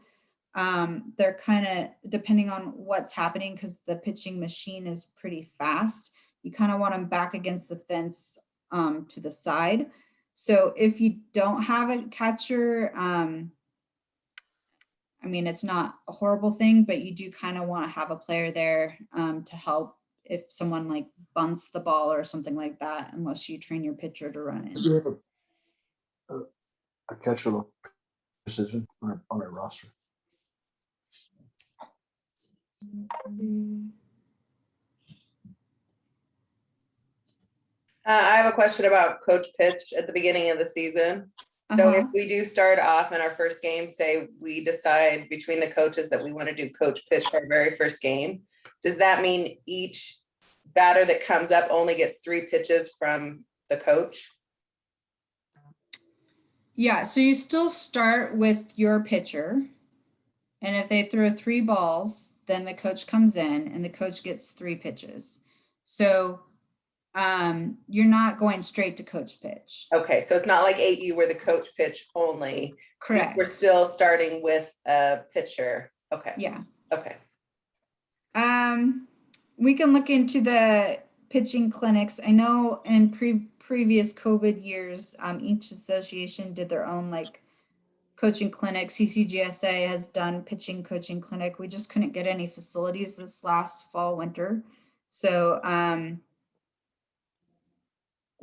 They're kind of depending on what's happening, because the pitching machine is pretty fast. You kind of want them back against the fence to the side. So if you don't have a catcher, I mean, it's not a horrible thing, but you do kind of want to have a player there to help if someone like bunts the ball or something like that, unless you train your pitcher to run Do you in. have a catcher position on our roster? I have a question about coach pitch at the beginning of the season. So if we do start off in our first game, say we decide between the coaches that we want to do coach pitch for our very first game, does that mean each batter that comes up only gets 3 pitches from the coach? Yeah, so you still start with your pitcher. And if they throw 3 balls, then the coach comes in and the coach gets 3 pitches. So you're not going straight to coach pitch. Okay, so it's not like 8U where the coach pitch only. Correct. We're still starting with a pitcher. Okay. Yeah. Okay. We can look into the pitching clinics. I know in previous COVID years, each association did their own like coaching clinic. CCGSA has done pitching coaching clinic. We just couldn't get any facilities this last fall, winter. So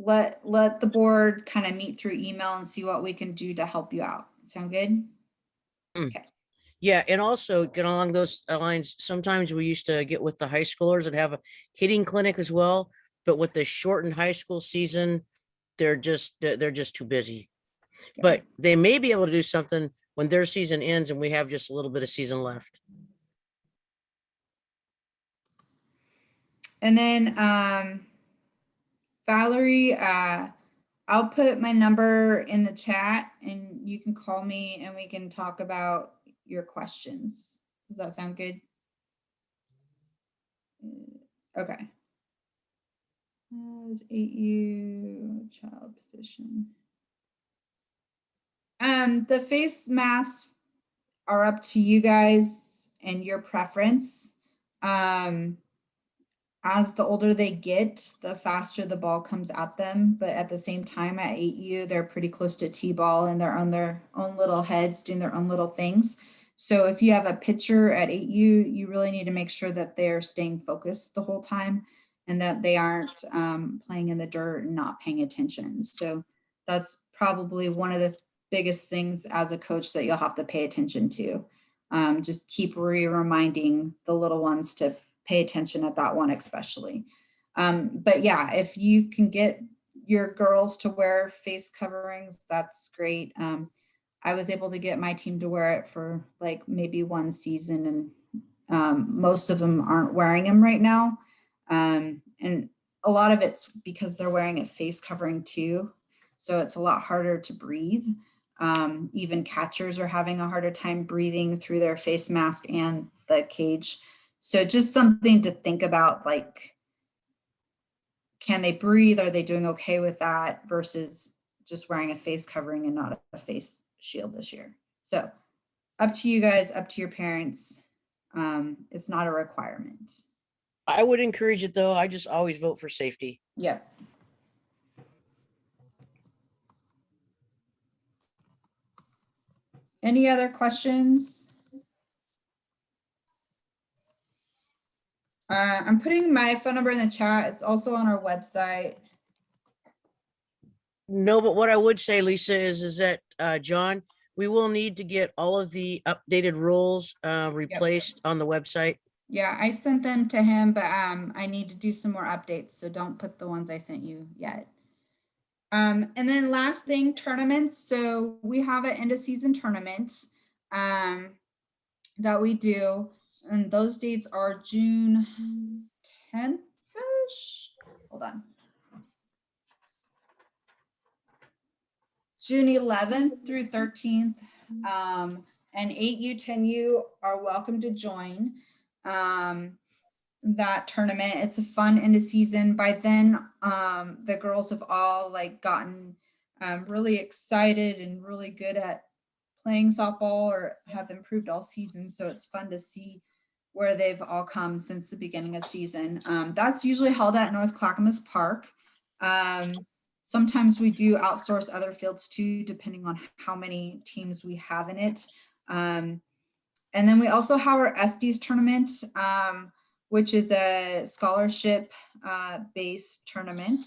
let the board kind of meet through email and see what we can do to help you out. Sound good? Yeah, and also get along those lines. Sometimes we used to get with the high schoolers and have a hitting clinic as well. But with the shortened high school season, they're just too busy. But they may be able to do something when their season ends and we have just a little bit of season left. And then Valerie, I'll put my number in the chat and you can call me and we can talk about your questions. Does that sound good? Okay. 8U child position. The face masks are up to you guys and your preference. As the older they get, the faster the ball comes at them. But at the same time, at 8U, they're pretty close to T-ball and they're on their own little heads doing their own little things. So if you have a pitcher at 8U, you really need to make sure that they're staying focused the whole time and that they aren't playing in the dirt and not paying attention. So that's probably one of the biggest things as a coach that you'll have to pay attention to. Just keep reminding the little ones to pay attention at that one especially. But yeah, if you can get your girls to wear face coverings, that's great. I was able to get my team to wear it for like maybe one season and most of them aren't wearing them right now. And a lot of it's because they're wearing a face covering too. So it's a lot harder to breathe. Even catchers are having a harder time breathing through their face mask and the cage. So just something to think about, like, can they breathe? Are they doing okay with that versus just wearing a face covering and not a face shield this year? So up to you guys, up to your parents. It's not a requirement. I would encourage it though. I just always vote for safety. Yep. Any other questions? I'm putting my phone number in the chat. It's also on our website. No, but what I would say, Lisa, is that John, we will need to get all of the updated rules replaced on the website. Yeah, I sent them to him, but I need to do some more updates, so don't put the ones I sent you yet. And then last thing, tournaments. So we have an end of season tournament that we do, and those dates are June 10th-ish. Hold on. June 11th through 13th. And 8U, 10U are welcome to join that tournament. It's a fun end of season. By then, the girls have all like gotten really excited and really good at playing softball or have improved all season. So it's fun to see where they've all come since the beginning of season. That's usually held at North Clackamas Park. Sometimes we do outsource other fields too, depending on how many teams we have in it. And then we also have our Estes tournament, which is a scholarship based tournament.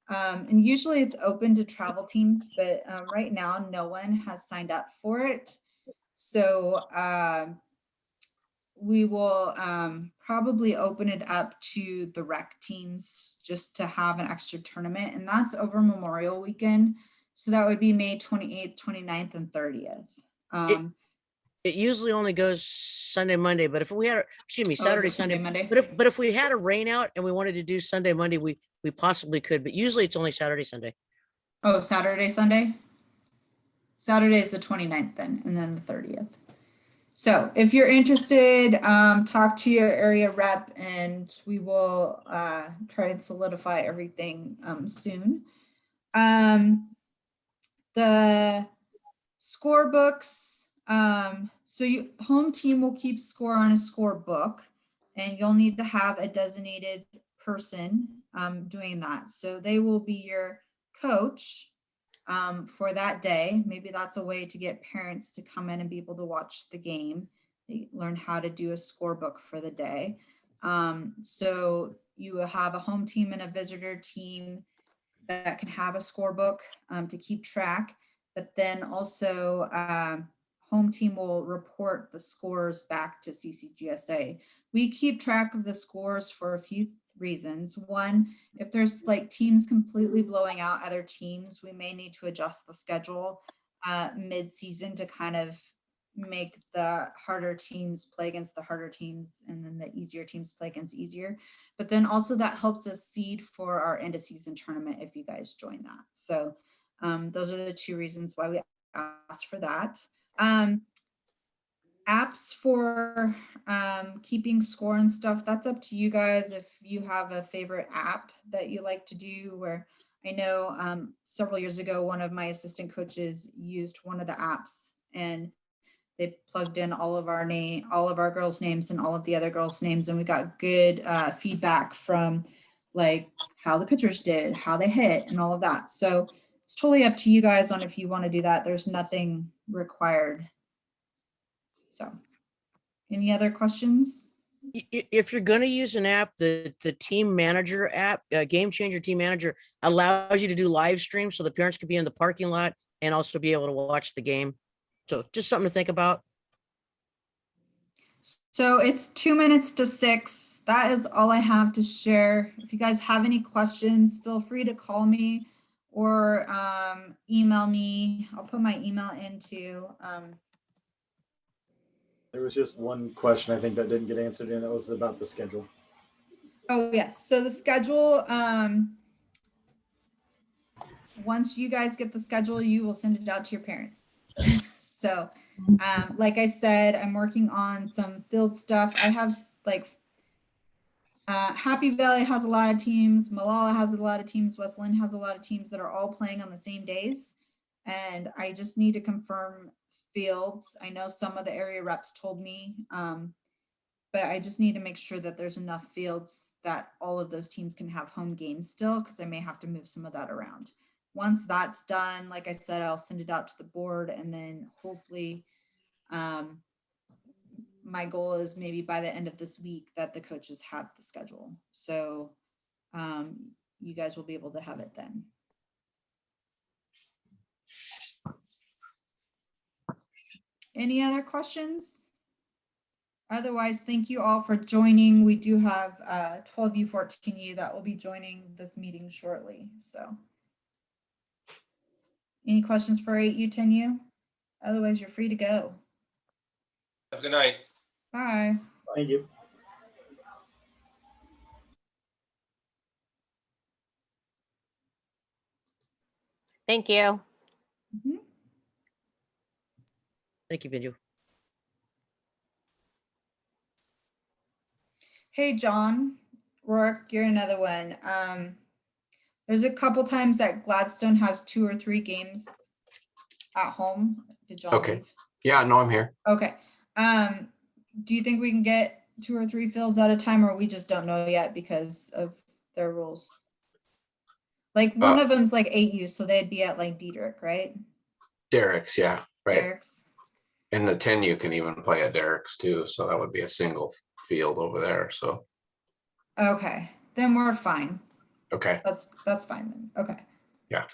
And usually it's open to travel teams, but right now no one has signed up for it. So we will probably open it up to the rec teams just to have an extra tournament, and that's over Memorial Weekend. So that would be May 28th, 29th, and 30th. It usually only goes Sunday, Monday, but if we had, Saturday, Sunday, Monday. But if we had a rain out and we wanted to do Sunday, Monday, we possibly could, but usually it's only Saturday, Sunday. Oh, Saturday, Sunday? Saturday is the 29th then, and then the 30th. So if you're interested, talk to your area rep and we will try and solidify everything soon. The score books, so home team will keep score on a score book and you'll need to have a designated person doing that. So they will be your coach for that day. Maybe that's a way to get parents to come in and be able to watch the game. They learn how to do a scorebook for the day. So you will have a home team and a visitor team. that can have a scorebook to keep track, but then also home team will report the scores back to CCGSA. We keep track of the scores for a few reasons. One, if there's like teams completely blowing out other teams, we may need to adjust the schedule mid-season to kind of make the harder teams play against the harder teams and then the easier teams play against easier. But then also that helps us seed for our end of season tournament if you guys join that. So those are the two reasons why we asked for that. Apps for keeping score and stuff, that's up to you guys. If you have a favorite app that you like to do, where I know several years ago, one of my assistant coaches used one of the apps and they plugged in all of our girls' names and all of the other girls' names, and we got good feedback from like how the pitchers did, how they hit, and all of that. So it's totally up to you guys on if you want to do that. There's nothing required. So, any other questions? If you're going to use an app, the Team Manager app, Game Changer Team Manager, allows you to do live streams, so the parents can be in the parking lot and also be able to watch the game. So just something to think about. So it's 2 minutes to 6. That is all I have to share. If you guys have any questions, feel free to call me or email me. I'll put my email into. There was just one question I think that didn't get answered, and it was about the schedule. Oh yes, so the schedule, once you guys get the schedule, you will send it out to your parents. So like I said, I'm working on some field stuff. I have like Happy Valley has a lot of teams, Malala has a lot of teams, West Lynn has a lot of teams that are all playing on the same days. And I just need to confirm fields. I know some of the area reps told me, but I just need to make sure that there's enough fields that all of those teams can have home games still, because I may have to move some of that around. Once that's done, like I said, I'll send it out to the board, and then hopefully my goal is maybe by the end of this week that the coaches have the schedule. So you guys will be able to have it then. Any other questions? Otherwise, thank you all for joining. We do have 12U, 14U that will be joining this meeting shortly. So any questions for 8U, 10U? Otherwise, you're free to go. Have a good night. Bye. Thank you. Thank you. Thank you, Bindu. Hey, John, Rourke, you're another one. There's a couple times that Gladstone has 2 or 3 games at home. Did John Okay. leave? Yeah, no, I'm here. Okay. Do you think we can get 2 or 3 fields at a time, or we just don't know yet because of their rules? Like one of them's like 8U, so they'd be at like Diedrich, right? Derek's, yeah, right. Derek's. And the 10 you can even play at Derek's too, so that would be a single field over there. So Okay, then we're fine. okay. That's fine then. Okay. Yeah.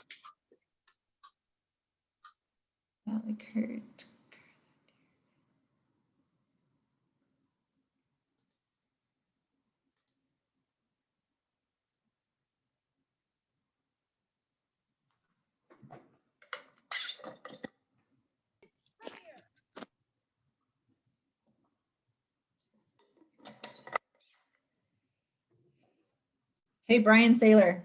Valley Kurt. Hey, Brian Saylor,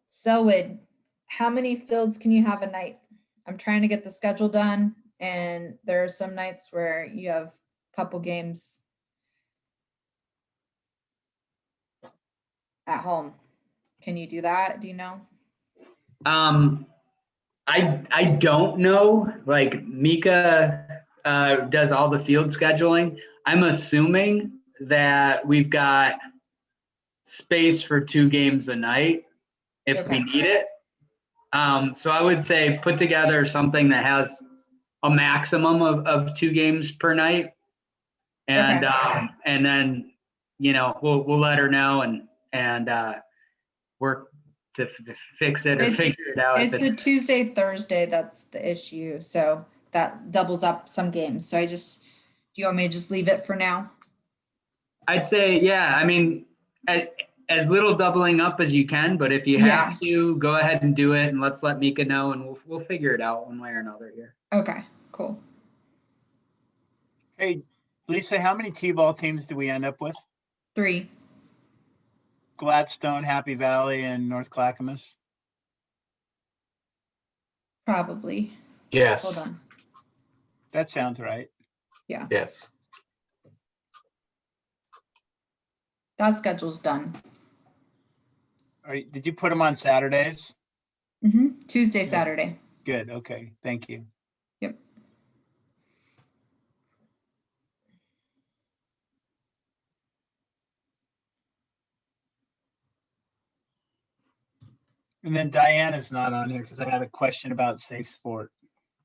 Selwood, how many fields can you have a night? I'm trying to get the schedule done, and there are some nights where you have a couple games at home. Can you do that? Do you know? I don't know. Like Mika does all the field scheduling. I'm assuming that we've got space for 2 games a night if we need it. So I would say put together something that has a maximum of 2 games per night, and then we'll let her know and work to fix it or It's- figure it out. It's the Tuesday, Thursday, that's the issue. So that doubles up some games. So do you want me to just leave it for now? I'd say, yeah, I mean, as little doubling up as you can, but if you Yeah. have to, go ahead and do it, and let's let Mika know, and we'll figure it out one way or another here. Okay, cool. Hey, Lisa, how many T-ball teams do we end up with? 3. Gladstone, Happy Valley, and North Clackamas? Probably. Yes. Hold on. That sounds right. Yeah, Yes. that schedule's done. Did you put them on Saturdays? Tuesday, Saturday. Good, okay, thank you. Yep. And then Diana's not on here because I had a question about Safe Sport,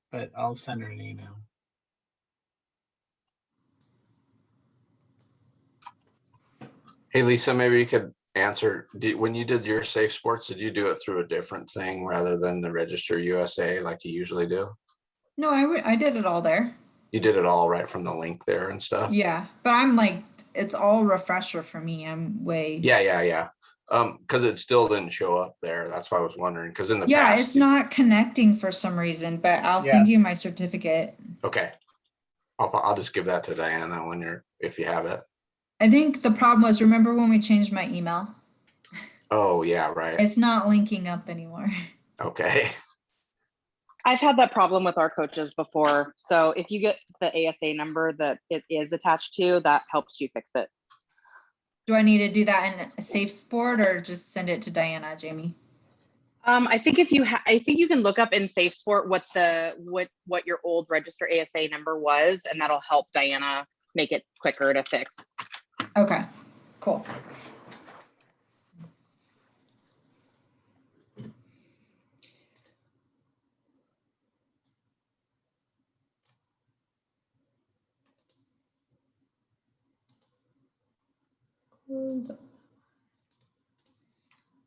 but I'll send her an email. Hey, Lisa, maybe you could answer, when you did your Safe Sports, did you do it through a different thing rather than the Register USA like you usually do? No, I did it all there. You did it all right from the link there and stuff? Yeah, but I'm like, it's all refresher for me. I'm way. Yeah. Because it still didn't show up there. That's why I was wondering, because in the Yeah, past. it's not connecting for some reason, but I'll send you my certificate. Okay. I'll just give that to Diana if you have it. I think the problem was, remember when we changed my email? Oh, yeah, right. It's not linking up anymore. Okay. I've had that problem with our coaches before. So if you get the ASA number that it is attached to, that helps you fix it. Do I need to do that in a Safe Sport or just send it to Diana, Jamie? I think I think you can look up in Safe Sport what your old register ASA number was, and that'll help Diana make it quicker to fix. Okay, cool.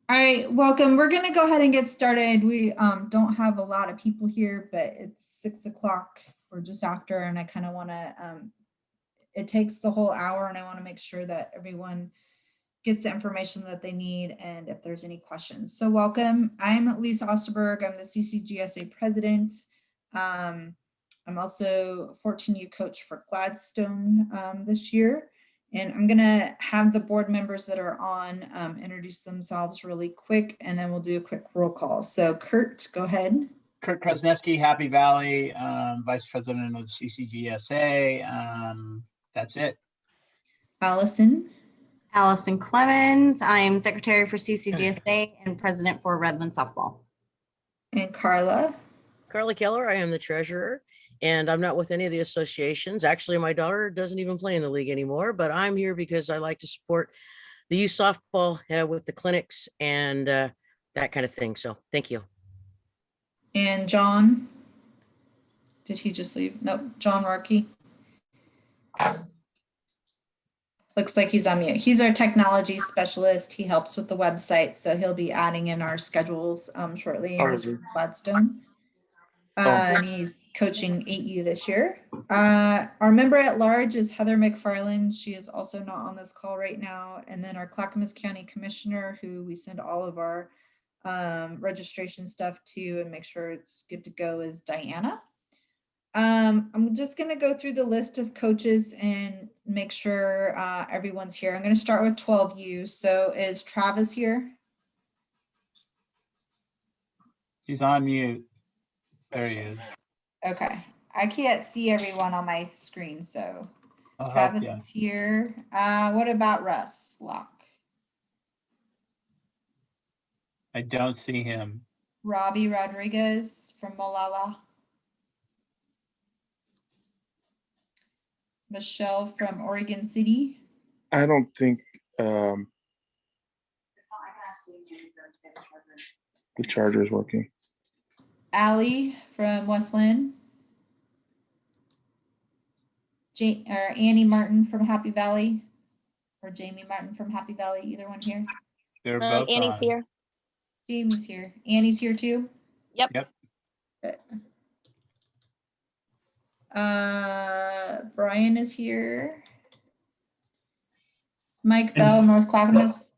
All right, welcome. We're gonna go ahead and get started. We don't have a lot of people here, but it's 6 o'clock or just after, and I kind of want to, it takes the whole hour and I want to make sure that everyone gets the information that they need and if there's any questions. So welcome. I'm Lisa Osterberg. I'm the CCGSA president. I'm also 14U coach for Gladstone this year. And I'm gonna have the board members that are on introduce themselves really quick, and then we'll do a quick roll call. So Kurt, go ahead. Kurt Krasneski, Happy Valley, Vice President of CCGSA. That's it. Allison. Allison Clemens. I'm secretary for CCGSA and president for Redland Softball. And Carla. Carla Keller, I am the treasurer, and I'm not with any of the associations. Actually, my daughter doesn't even play in the league anymore, but I'm here because I like to support the youth softball with the clinics and that kind of thing. So thank you. And John. Did he just leave? Nope, John Rourke. Looks like he's on mute. He's our technology specialist. He helps with the website, so he'll be adding in our schedules shortly. And he's from Gladstone. And he's coaching 8U this year. Our member at large is Heather McFarland. She is also not on this call right now. And then our Clackamas County Commissioner, who we send all of our registration stuff to and make sure it's good to go, is Diana. I'm just going to go through the list of coaches and make sure everyone's here. I'm going to start with 12U. So is Travis here? He's on mute. There he is. Okay. I can't see everyone on my screen, so I'll help Travis you. is here. What about Russ Locke? I don't see him. Robbie Rodriguez from Molalla. Michelle from Oregon City. I don't think the charger is working. Allie from Westland. Annie Martin from Happy Valley, or Jamie Martin from Happy Valley, either one here. They're both Annie's on. here. Jamie's here. Annie's here too. Yep. Yep. Okay. Brian is here. Mike Bell, North Clackamas.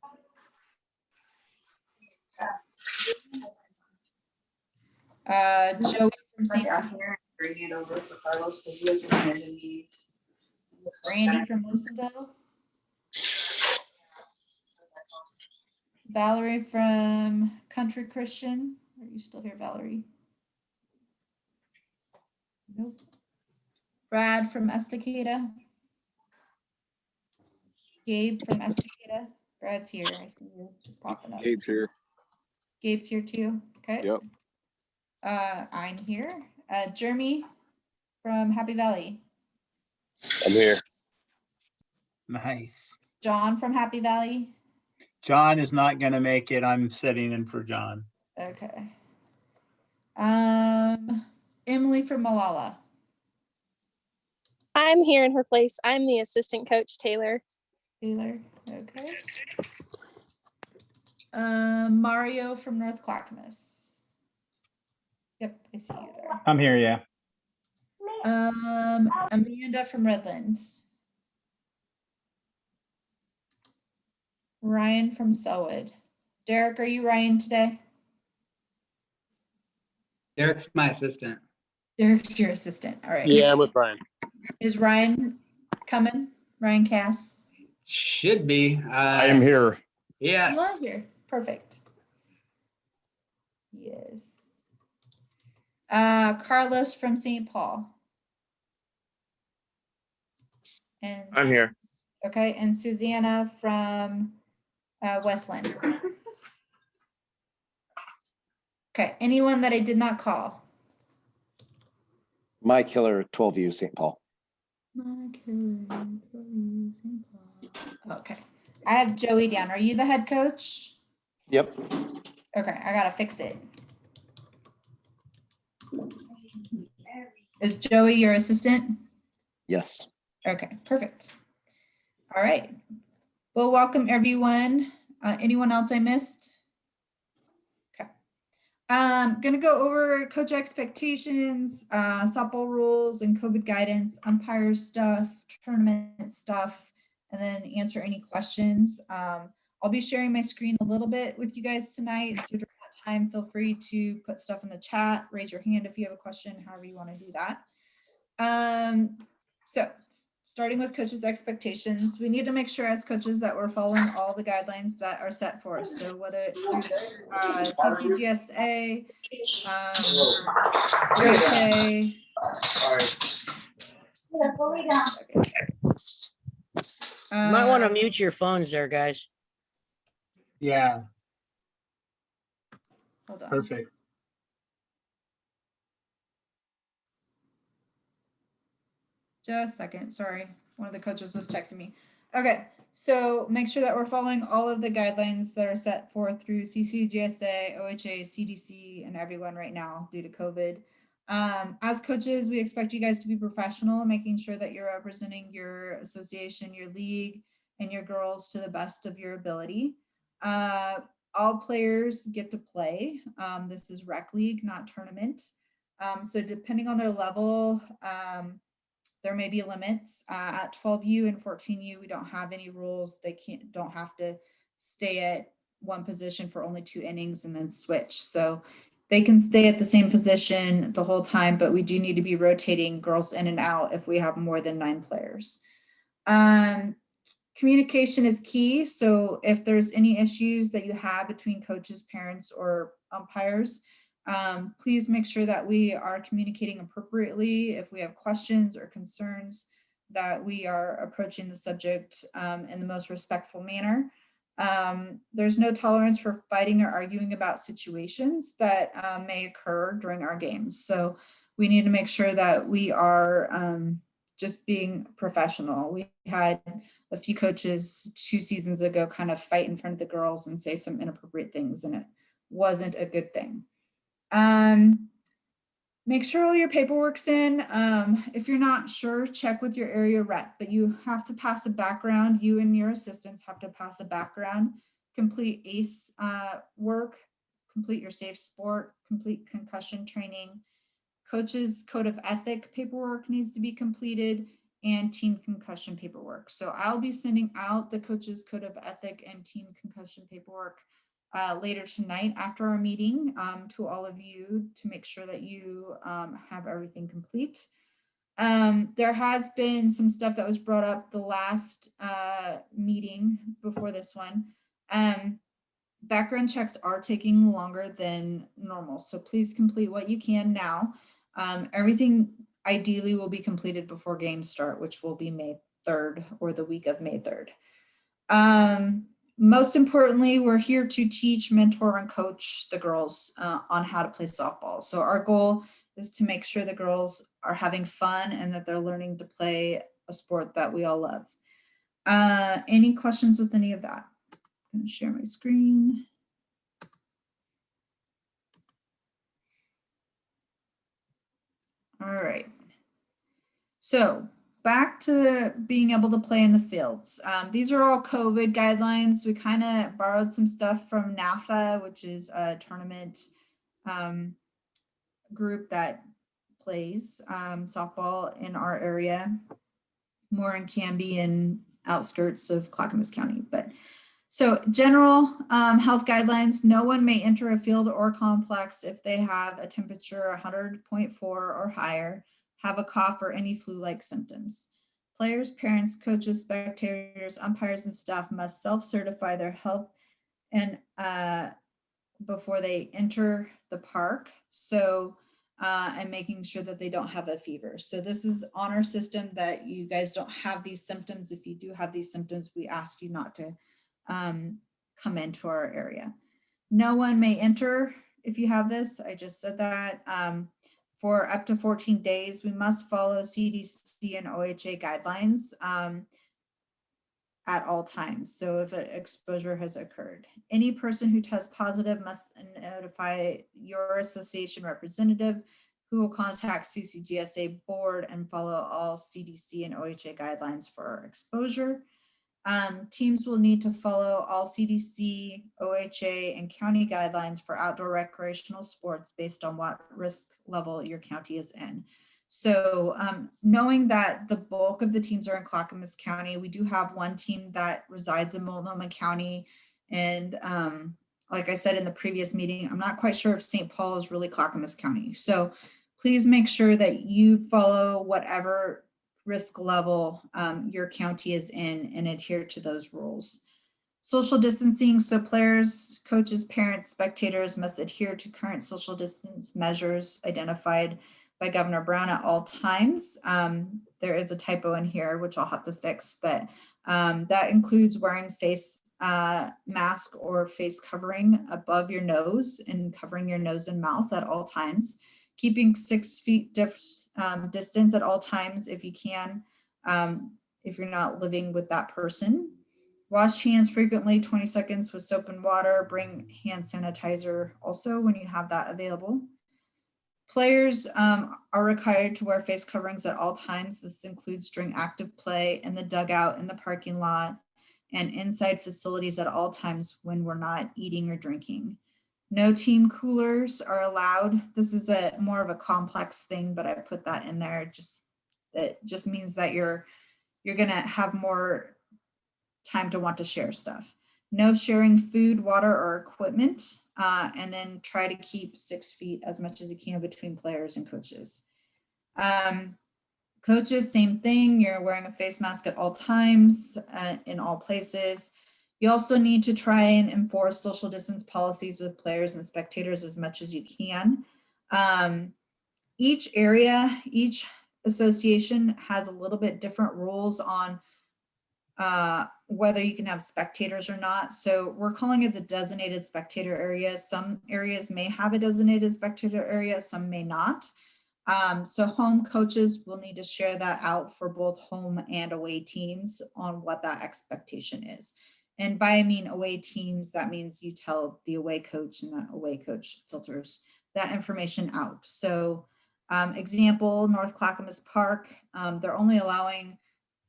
Joey from St. Bring it over for Carlos because he hasn't handed me. Brandy from Wilsonville. Valerie from Country Christian. Are you still here, Valerie? Nope. Brad from Estacada. Gabe from Estacada. Brad's here. I see you just popping up. Gabe's here. Gabe's here too. Okay. Yep. I'm here. Jeremy from Happy Valley. I'm here. Nice. John from Happy Valley. John is not going to make it. I'm sitting in for John. Okay. Emily from Malala. I'm here in her place. I'm the assistant coach, Taylor. Taylor. Okay. Mario from North Clackamas. Yep, I see you there. I'm here, yeah. Amanda from Redland. Ryan from Selwood. Derek, are you Ryan today? Derek's my assistant. Derek's your assistant. All right. Yeah, I'm with Brian. Is Ryan coming? Ryan Cass? Should be. I am here. Yes. You are here. Perfect. Yes. Carlos from St. Paul. And I'm here. okay, and Susanna from Westland. Okay, anyone that I did not call? Mike Hiller, 12U, St. Paul. Okay, I have Joey down. Are you the head coach? Yep. Okay, I gotta fix it. Is Joey your assistant? Yes. Okay, perfect. All right. Well, welcome everyone. Anyone else I missed? Okay. Gonna go over coach expectations, softball rules and COVID guidance, umpire stuff, tournament stuff, and then answer any questions. I'll be sharing my screen a little bit with you guys tonight. So during that time, feel free to put stuff in the chat, raise your hand if you have a question, however you want to do that. So starting with coaches' expectations, we need to make sure as coaches that we're following all the guidelines that are set for us. So whether it's through CCGSA, OHA, You might want to mute your phones there, guys. Yeah. Hold on. Perfect. Just a second, sorry. One of the coaches was texting me. Okay, so make sure that we're following all of the guidelines that are set forth through CCGSA, OHA, CDC, and everyone right now due to COVID. As coaches, we expect you guys to be professional, making sure that you're representing your association, your league, and your girls to the best of your ability. All players get to play. This is rec league, not tournament. So depending on their level, there may be limits. At 12U and 14U, we don't have any rules. They don't have to stay at one position for only 2 innings and then switch. So they can stay at the same position the whole time, but we do need to be rotating girls in and out if we have more than 9 players. Communication is key. So if there's any issues that you have between coaches, parents, or umpires, please make sure that we are communicating appropriately. If we have questions or concerns, that we are approaching the subject in the most respectful manner. There's no tolerance for fighting or arguing about situations that may occur during our games. So we need to make sure that we are just being professional. We had a few coaches 2 seasons ago kind of fight in front of the girls and say some inappropriate things, and it wasn't a good thing. Make sure all your paperwork's in. If you're not sure, check with your area rep, but you have to pass a background. You and your assistants have to pass a background, complete ACE work, complete your safe sport, complete concussion training. Coaches code of ethic paperwork needs to be completed, and team concussion paperwork. So I'll be sending out the coaches code of ethic and team concussion paperwork later tonight after our meeting to all of you to make sure that you have everything complete. There has been some stuff that was brought up the last meeting before this one. Background checks are taking longer than normal, so please complete what you can now. Everything ideally will be completed before games start, which will be May 3rd or the week of May 3rd. Most importantly, we're here to teach, mentor, and coach the girls on how to play softball. So our goal is to make sure the girls are having fun and that they're learning to play a sport that we all love. Any questions with any of that? I'm going to share my screen. All right. So back to being able to play in the fields. These are all COVID guidelines. We kind of borrowed some stuff from NAFA, which is a tournament group that plays softball in our area, more in Canby and outskirts of Clackamas County. But so general health guidelines, no one may enter a field or complex if they have a temperature 100.4 or higher, have a cough or any flu-like symptoms. Players, parents, coaches, spectators, umpires, and staff must self-certify their health and before they enter the park. So and making sure that they don't have a fever. So this is on our system that you guys don't have these symptoms. If you do have these symptoms, we ask you not to come into our area. No one may enter if you have this. I just said that. For up to 14 days, we must follow CDC and OHA guidelines at all times. So if an exposure has occurred, any person who tests positive must notify your association representative, who will contact CCGSA board and follow all CDC and OHA guidelines for exposure. Teams will need to follow all CDC, OHA, and county guidelines for outdoor recreational sports based on what risk level your county is in. So knowing that the bulk of the teams are in Clackamas County, we do have one team that resides in Multnomah County. And like I said in the previous meeting, I'm not quite sure if St. Paul is really Clackamas County. So please make sure that you follow whatever risk level your county is in and adhere to those rules. Social distancing, so players, coaches, parents, spectators must adhere to current social distance measures identified by Governor Brown at all times. There is a typo in here, which I'll have to fix, but that includes wearing face mask or face covering above your nose and covering your nose and mouth at all times. Keeping 6 feet distance at all times if you can, if you're not living with that person. Wash hands frequently, 20 seconds with soap and water. Bring hand sanitizer also when you have that available. Players are required to wear face coverings at all times. This includes during active play, in the dugout, in the parking lot, and inside facilities at all times when we're not eating or drinking. No team coolers are allowed. This is a more of a complex thing, but I put that in there. It just means that you're gonna have more time to want to share stuff. No sharing food, water, or equipment, and then try to keep 6 feet as much as you can between players and coaches. Coaches, same thing. You're wearing a face mask at all times in all places. You also need to try and enforce social distance policies with players and spectators as much as you can. Each area, each association has a little bit different rules on whether you can have spectators or not. So we're calling it the designated spectator area. Some areas may have a designated spectator area, some may not. So home coaches will need to share that out for both home and away teams on what that expectation is. And by I mean away teams, that means you tell the away coach and that away coach filters that information out. So example, North Clackamas Park, they're only allowing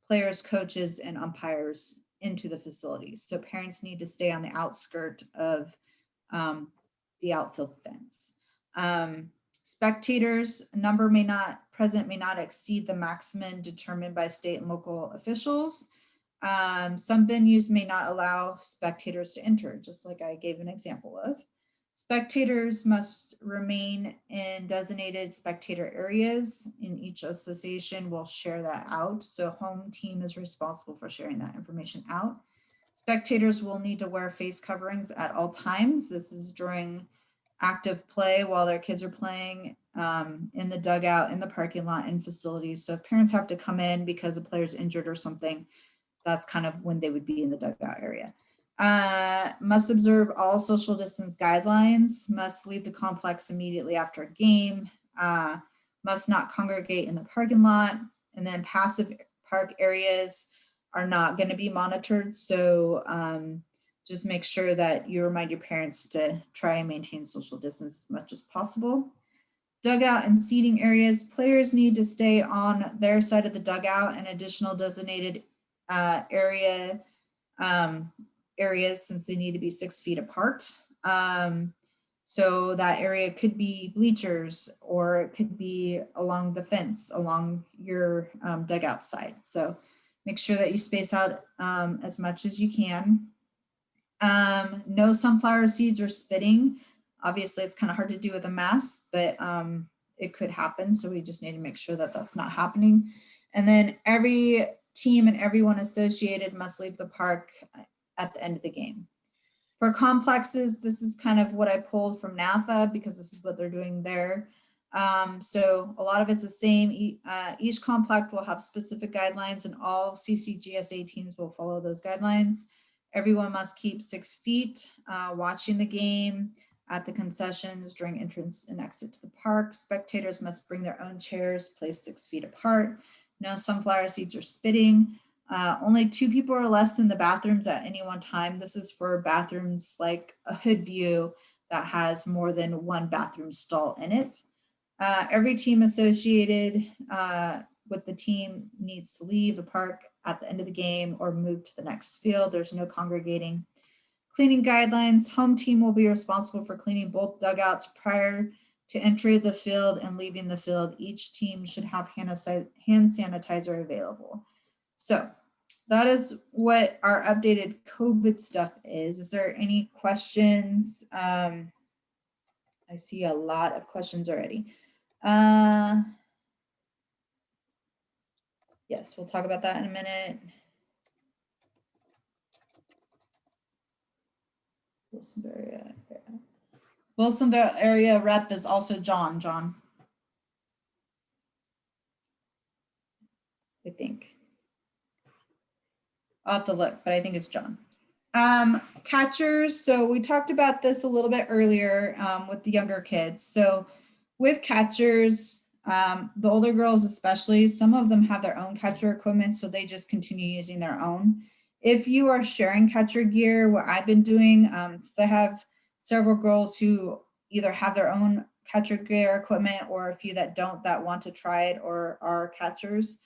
players, coaches, and umpires into the facilities. So parents need to stay on the outskirt of the outfield fence. Spectators number may not exceed the maximum determined by state and local officials. Some venues may not allow spectators to enter, just like I gave an example of. Spectators must remain in designated spectator areas, and each association will share that out. So home team is responsible for sharing that information out. Spectators will need to wear face coverings at all times. This is during active play while their kids are playing, in the dugout, in the parking lot, in facilities. So if parents have to come in because a player's injured or something, that's kind of when they would be in the dugout area. Must observe all social distance guidelines, must leave the complex immediately after a game, must not congregate in the parking lot, and then passive park areas are not going to be monitored. So just make sure that you remind your parents to try and maintain social distance as much as possible. Dugout and seating areas, players need to stay on their side of the dugout and additional designated areas since they need to be 6 feet apart. So that area could be bleachers, or it could be along the fence, along your dugout side. So make sure that you space out as much as you can. No sunflower seeds or spitting. Obviously, it's kind of hard to do with a mask, but it could happen. So we just need to make sure that that's not happening. And then every team and everyone associated must leave the park at the end of the game. For complexes, this is kind of what I pulled from NAFA because this is what they're doing there. So a lot of it's the same. Each complex will have specific guidelines, and all CCGSA teams will follow those guidelines. Everyone must keep 6 feet watching the game at the concessions during entrance and exit to the park. Spectators must bring their own chairs placed 6 feet apart. No sunflower seeds or spitting. Only 2 people or less in the bathrooms at any one time. This is for bathrooms like a hood view that has more than 1 bathroom stall in it. Every team associated with the team needs to leave the park at the end of the game or move to the next field. There's no congregating. Cleaning guidelines, home team will be responsible for cleaning both dugouts prior to entry of the field and leaving the field. Each team should have hand sanitizer available. So that is what our updated COVID stuff is. Is there any questions? I see a lot of questions already. Yes, we'll talk about that in a minute. Wilsonville area rep is also John. I think. I'll have to look, but I think it's John. Catchers. So we talked about this a little bit earlier with the younger kids. So with catchers, the older girls especially, some of them have their own catcher equipment, so they just continue using their own. If you are sharing catcher gear, what I've been doing, so I have several girls who either have their own catcher gear equipment or a few that don't, that want to try it or are catchers.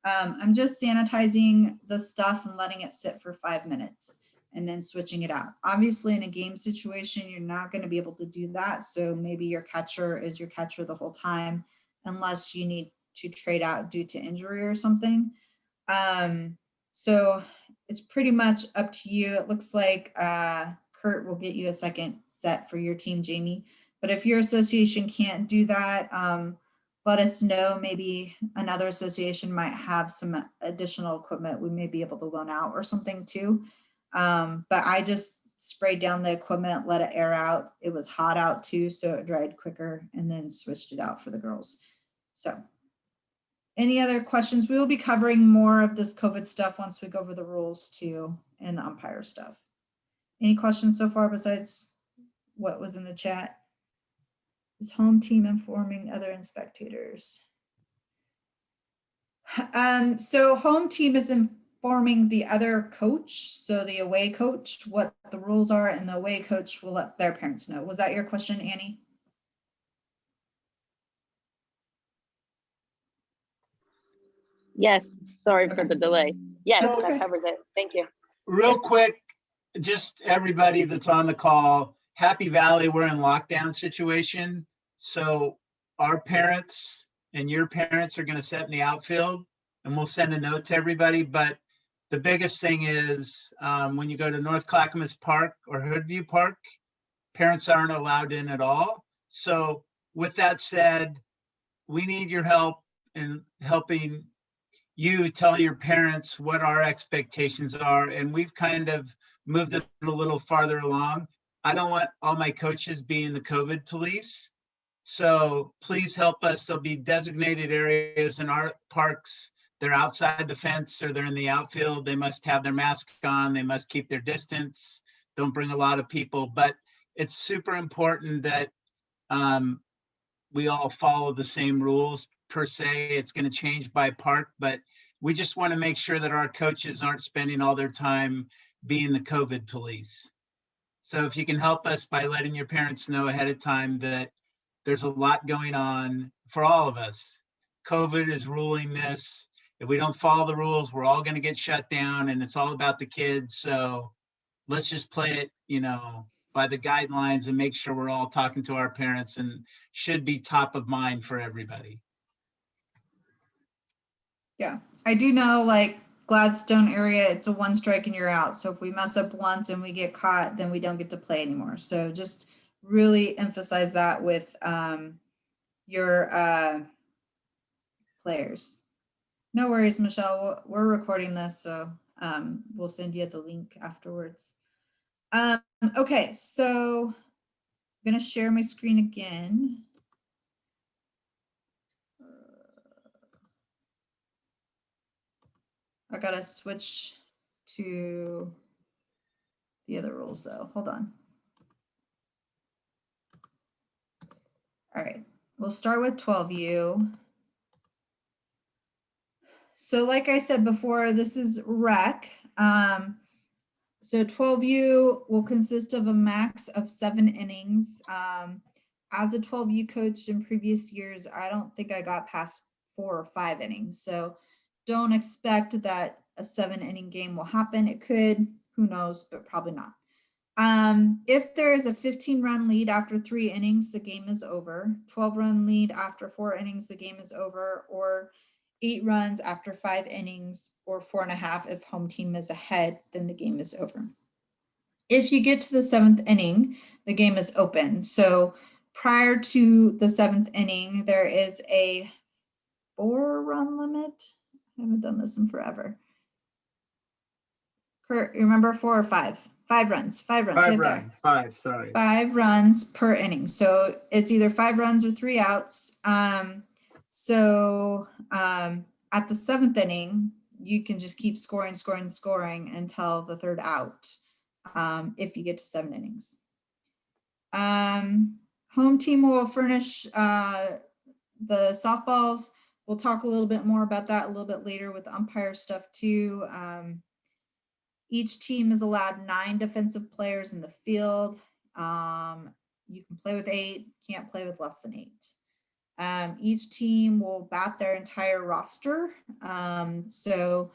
I'm just sanitizing the stuff and letting it sit for 5 minutes and then switching it out. Obviously in a game situation, you're not going to be able to do that. So maybe your catcher is your catcher the whole time, unless you need to trade out due to injury or something. So it's pretty much up to you. It looks like Kurt will get you a second set for your team, Jamie. But if your association can't do that, let us know. Maybe another association might have some additional equipment we may be able to loan out or something too. But I just sprayed down the equipment, let it air out. It was hot out too, so it dried quicker, and then switched it out for the girls. So any other questions? We will be covering more of this COVID stuff once we go over the rules too and the umpire stuff. Any questions so far besides what was in the chat? Is home team informing other spectators? So home team is informing the other coach, so the away coach, what the rules are, and the away coach will let their parents know. Was that your question, Annie? Yes, sorry for the delay. Yes, So- that covers it. Thank you. Real quick, just everybody that's on the call, Happy Valley, we're in lockdown situation. So our parents and your parents are going to sit in the outfield, and we'll send a note to everybody. But the biggest thing is when you go to North Clackamas Park or Hoodview Park, parents aren't allowed in at all. So with that said, we need your help in helping you tell your parents what our expectations are. And we've kind of moved it a little farther along. I don't want all my coaches being the COVID police. So please help us. There'll be designated areas in our parks. They're outside the fence or they're in the outfield. They must have their mask on. They must keep their distance. Don't bring a lot of people, but it's super important that we all follow the same rules per se. It's going to change by park, but we just want to make sure that our coaches aren't spending all their time being the COVID police. So if you can help us by letting your parents know ahead of time that there's a lot going on for all of us. COVID is ruling this. If we don't follow the rules, we're all going to get shut down, and it's all about the kids. So let's just play it, by the guidelines and make sure we're all talking to our parents, and should be top of mind for everybody. Yeah, I do know like Gladstone area, it's a 1 strike and you're out. So if we mess up once and we get caught, then we don't get to play anymore. So just really emphasize that with your players. No worries, Michelle. We're recording this, so we'll send you the link afterwards. Okay, so I'm gonna share my screen again. I gotta switch to the other rules though. Hold on. All right, we'll start with 12U. So like I said before, this is rec. So 12U will consist of a max of 7 innings. As a 12U coach in previous years, I don't think I got past 4 or 5 innings. So don't expect that a 7-inning game will happen. It could, who knows, but probably not. If there is a 15-run lead after 3 innings, the game is over. 12-run lead after 4 innings, the game is over. Or 8 runs after 5 innings, or 4.5 if home team is ahead, then the game is over. If you get to the 7th inning, the game is open. So prior to the 7th inning, there is a 4-run limit. I haven't done this in forever. Kurt, you remember 4 or 5? 5 runs. 5 runs. 5 right runs. there. 5, sorry. 5 runs per inning. So it's either 5 runs or 3 outs. So at the 7th inning, you can just keep scoring until the 3rd out if you get to 7 innings. Home team will furnish the softballs. We'll talk a little bit more about that a little bit later with the umpire stuff too. Each team is allowed 9 defensive players in the field. You can play with 8, can't play with less than 8. Each team will bat their entire roster. So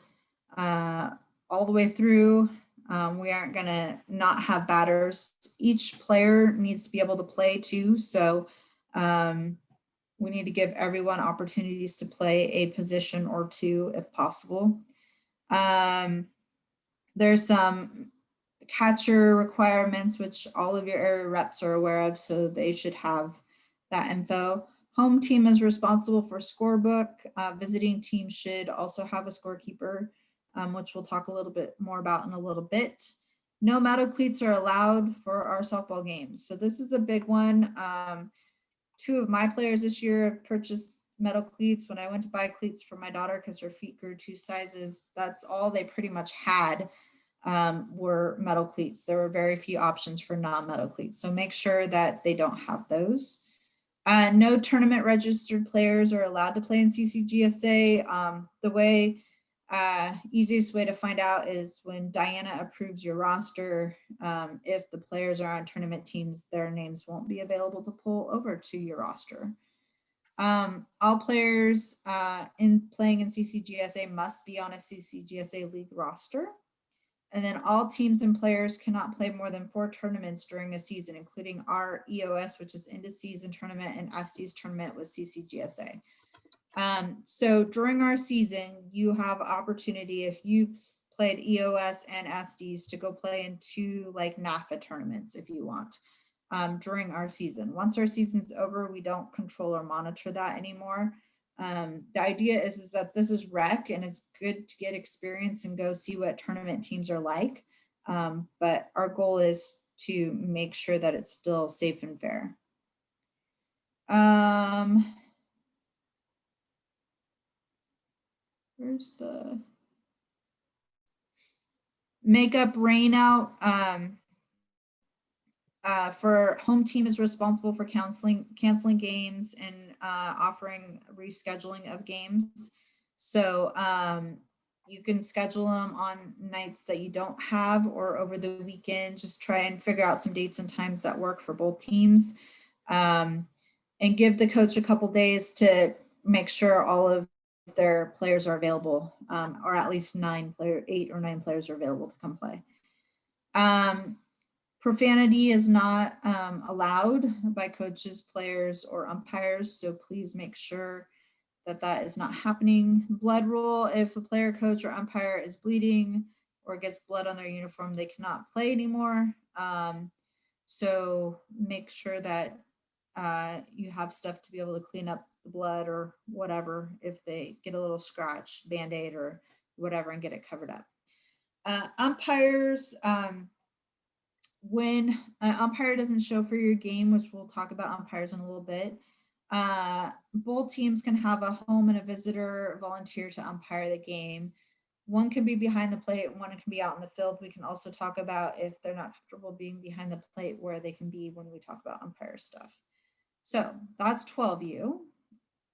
all the way through, we aren't gonna not have batters. Each player needs to be able to play too. So we need to give everyone opportunities to play a position or 2 if possible. There's some catcher requirements, which all of your area reps are aware of, so they should have that info. Home team is responsible for scorebook. Visiting team should also have a scorekeeper, which we'll talk a little bit more about in a little bit. No metal cleats are allowed for our softball games. So this is a big one. 2 of my players this year have purchased metal cleats. When I went to buy cleats for my daughter because her feet grew 2 sizes, that's all they pretty much had were metal cleats. There were very few options for non-metal cleats. So make sure that they don't have those. No tournament registered players are allowed to play in CCGSA. The easiest way to find out is when Diana approves your roster. If the players are on tournament teams, their names won't be available to pull over to your roster. All players playing in CCGSA must be on a CCGSA league roster. And then all teams and players cannot play more than 4 tournaments during a season, including our EOS, which is end of season tournament, and SD's tournament with CCGSA. So during our season, you have opportunity if you played EOS and SDs to go play in 2 like NAFA tournaments if you want during our season. Once our season's over, we don't control or monitor that anymore. The idea is that this is rec and it's good to get experience and go see what tournament teams are like. But our goal is to make sure that it's still safe and fair. Where's the makeup rain out? For home team is responsible for canceling games and offering rescheduling of games. So you can schedule them on nights that you don't have or over the weekend. Just try and figure out some dates and times that work for both teams. And give the coach a couple days to make sure all of their players are available, or at least 8 or 9 players are available to come play. Profanity is not allowed by coaches, players, or umpires, so please make sure that that is not happening. Blood rule: if a player, coach, or umpire is bleeding or gets blood on their uniform, they cannot play anymore. So make sure that you have stuff to be able to clean up the blood or whatever if they get a little scratch, Band-Aid or whatever, and get it covered up. Umpires, when an umpire doesn't show for your game, which we'll talk about umpires in a little bit, both teams can have a home and a visitor volunteer to umpire the game. One can be behind the plate, one can be out in the field. We can also talk about if they're not comfortable being behind the plate, where they can be when we talk about umpire stuff. So that's 12U.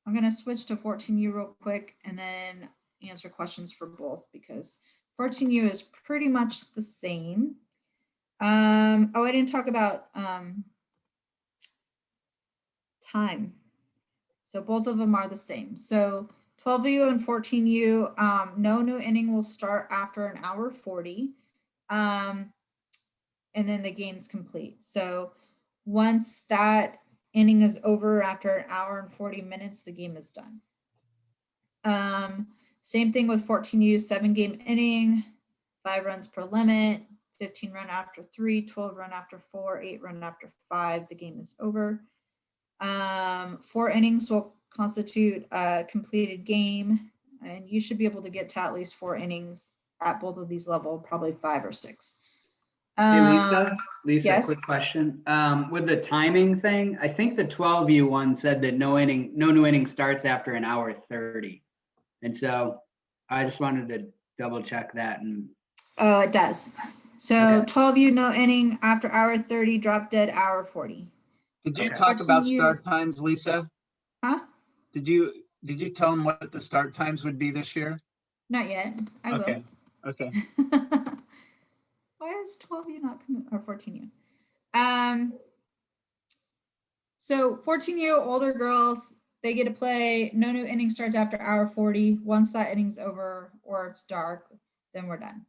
I'm going to switch to 14U real quick and then answer questions for both, because 14U is pretty much the same. Oh, I didn't talk about time. So both of them are the same. So 12U and 14U, no new inning will start after an hour 40. And then the game's complete. So once that inning is over after an hour and 40 minutes, the game is done. Same thing with 14U, 7-game inning, 5 runs per limit, 15 run after 3, 12 run after 4, 8 run after 5, the game is over. 4 innings will constitute a completed game, and you should be able to get to at least 4 innings at both of these levels, probably 5 or 6. Hey, Lisa, yes? quick question. With the timing thing, I think the 12U one said that no new inning starts after an hour 30. And so I just wanted to double check that. And oh, it does. So okay. 12U, no inning after hour 30, drop dead hour 40. Did you talk about start times, Lisa? Huh? Did you tell them what the start times would be this year? Not yet. I will. Okay. Why is 12U not coming, or 14U? So 14U, older girls, they get to play. No new inning starts after hour 40. Once that inning's over or it's dark, then we're done.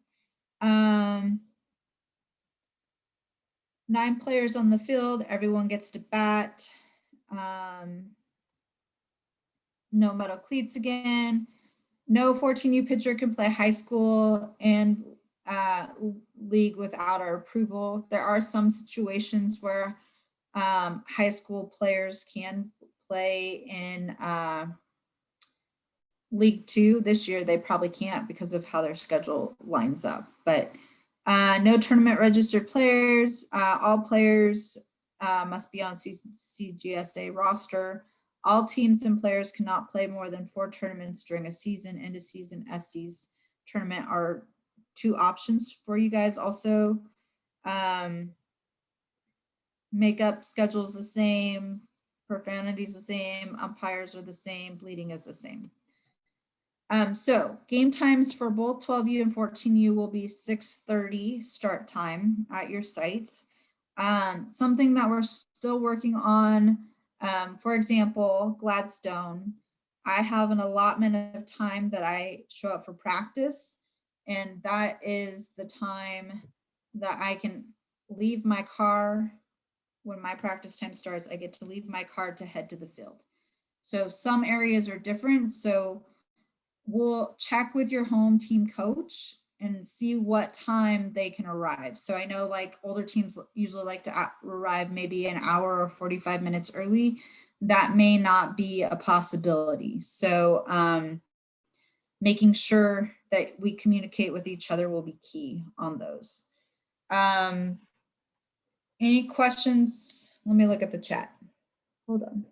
9 players on the field. Everyone gets to bat. No metal cleats again. No 14U pitcher can play high school and league without our approval. There are some situations where high school players can play in League 2. This year they probably can't because of how their schedule lines up. But no tournament registered players. All players must be on CCGSA roster. All teams and players cannot play more than 4 tournaments during a season. End of season SD's tournament are 2 options for you guys also. Makeup schedule's the same, profanity's the same, umpires are the same, bleeding is the same. So game times for both 12U and 14U will be 6:30 start time at your sites. Something that we're still working on, for example, Gladstone, I have an allotment of time that I show up for practice, And that is the time that I can leave my car. When my practice time starts, I get to leave my car to head to the field. So some areas are different. So we'll check with your home team coach and see what time they can arrive. So I know like older teams usually like to arrive maybe an hour or 45 minutes early. That may not be a possibility. So making sure that we communicate with each other will be key on those. Any questions? Let me look at the chat. Hold on.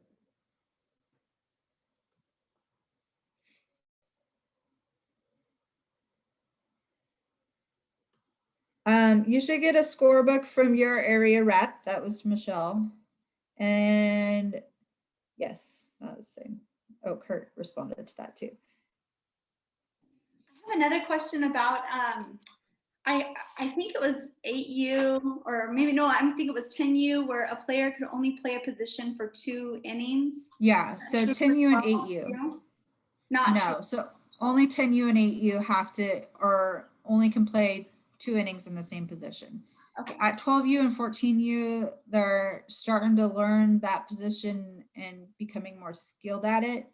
You should get a scorebook from your area rep. That was Michelle. And yes, that was the same. Oh, Kurt responded to that too. I have another question about, I think it was 8U, or maybe no, I think it was 10U, where a player could only play a position for 2 innings. Yeah, so 10U and 8U. Not no, so only 10U and 8U have to, or only can play 2 innings in the same position. Okay. At 12U and 14U, they're starting to learn that position and becoming more skilled at it.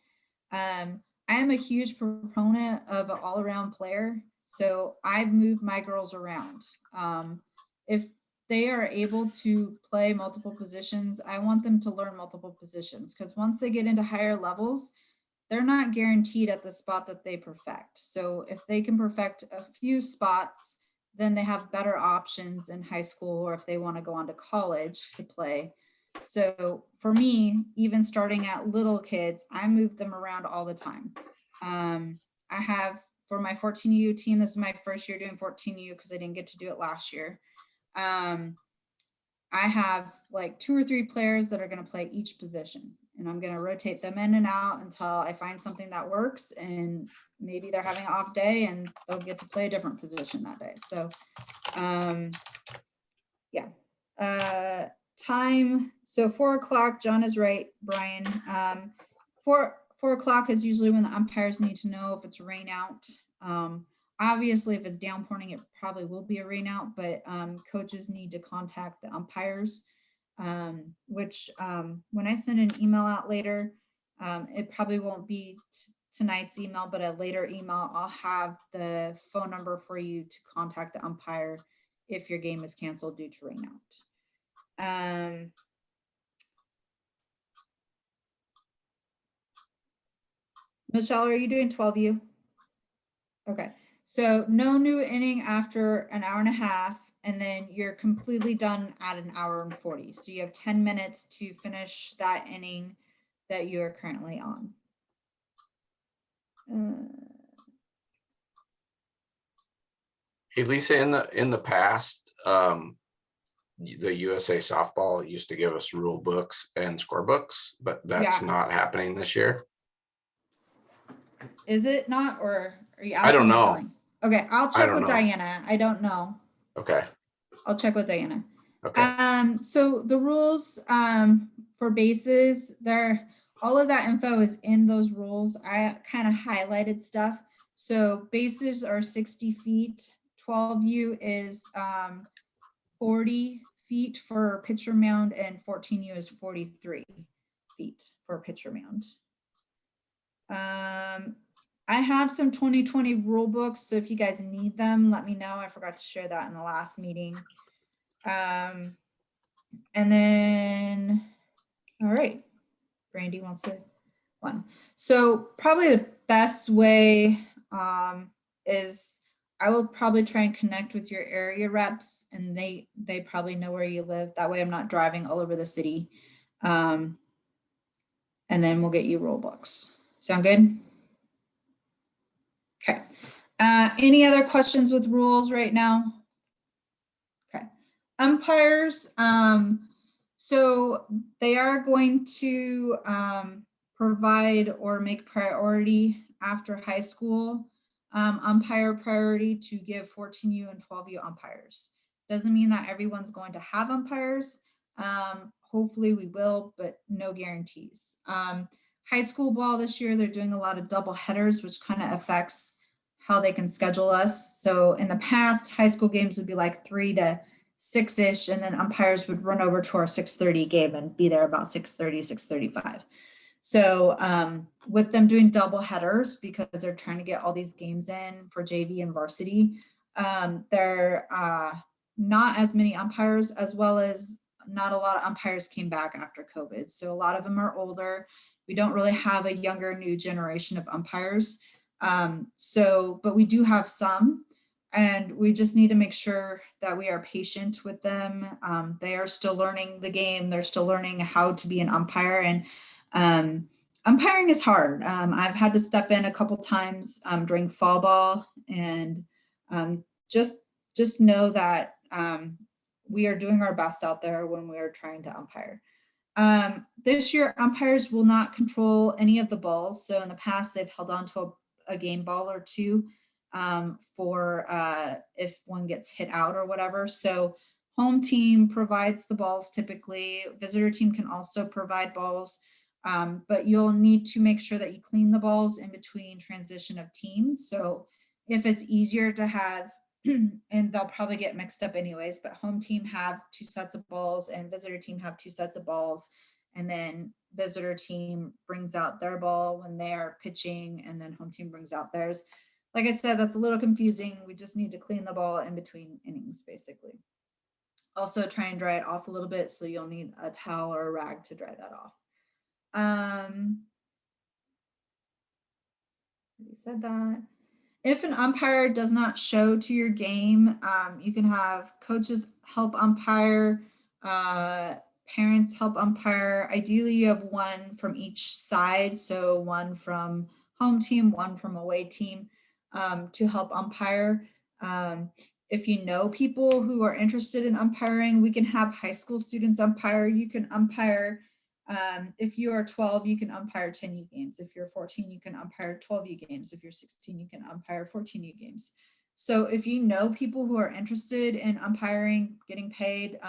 I am a huge proponent of an all-around player, so I've moved my girls around. If they are able to play multiple positions, I want them to learn multiple positions, because once they get into higher levels, they're not guaranteed at the spot that they perfect. So if they can perfect a few spots, then they have better options in high school, or if they want to go on to college to play. So for me, even starting at little kids, I move them around all the time. I have, for my 14U team, this is my first year doing 14U because I didn't get to do it last year. I have like 2 or 3 players that are going to play each position, and I'm going to rotate them in and out until I find something that works, and maybe they're having an off day and they'll get to play a different position that day. So yeah. Time, so 4 o'clock, John is right, Brian. 4 o'clock is usually when the umpires need to know if it's rain out. Obviously, if it's downpouring, it probably will be a rain out, but coaches need to contact the umpires, which when I send an email out later, it probably won't be tonight's email, but a later email, I'll have the phone number for you to contact the umpire if your game is canceled due to rain out. Michelle, are you doing 12U? Okay, so no new inning after an hour and a half, and then you're completely done at an hour and 40. So you have 10 minutes to finish that inning that you are currently on. Hey, Lisa, in the past, the USA softball used to give us rule books and score books, but that's not happening this year. Is it not, or are you I don't know. Okay, I'll check with Diana. I don't know. Okay. I'll check with Diana. Okay. So the rules for bases, all of that info is in those rules. I kind of highlighted stuff. So bases are 60 feet. 12U is 40 feet for pitcher mound, and 14U is 43 feet for pitcher mound. I have some 2020 rule books, so if you guys need them, let me know. I forgot to share that in the last meeting. And then, all right, Brandy wants to one. So probably the best way is I will probably try and connect with your area reps, and they probably know where you live. That way I'm not driving all over the city. And then we'll get you rule books. Sound good? Okay. Any other questions with rules right now? Okay. Umpires. So they are going to provide or make priority after high school umpire priority to give 14U and 12U umpires. Doesn't mean that everyone's going to have umpires. Hopefully we will, but no guarantees. High school ball this year, they're doing a lot of double headers, which kind of affects how they can schedule us. So in the past, high school games would be like 3 to 6-ish, and then umpires would run over to our 6:30 game and be there about 6:30, 6:35. So with them doing double headers, because they're trying to get all these games in for JV and varsity, there are not as many umpires, as well as not a lot of umpires came back after COVID. So a lot of them are older. We don't really have a younger new generation of umpires. But we do have some, and we just need to make sure that we are patient with them. They are still learning the game. They're still learning how to be an umpire, and umpiring is hard. I've had to step in a couple times during fall ball, and just know that we are doing our best out there when we are trying to umpire. This year, umpires will not control any of the balls. So in the past, they've held on to a game ball or two for if one gets hit out or whatever. So home team provides the balls typically. Visitor team can also provide balls, but you'll need to make sure that you clean the balls in between transition of teams. So if it's easier to have, and they'll probably get mixed up anyways, but home team have 2 sets of balls and visitor team have 2 sets of balls. And then visitor team brings out their ball when they're pitching, and then home team brings out theirs. Like I said, that's a little confusing. We just need to clean the ball in between innings, basically. Also try and dry it off a little bit, so you'll need a towel or a rag to dry that off. Already said that. If an umpire does not show to your game, you can have coaches help umpire, parents help umpire. Ideally, you have one from each side. So one from home team, one from away team to help umpire. If you know people who are interested in umpiring, we can have high school students umpire. You can umpire. If you are 12, you can umpire 10U games. If you're 14, you can umpire 12U games. If you're 16, you can umpire 14U games. So if you know people who are interested in umpiring, getting paid,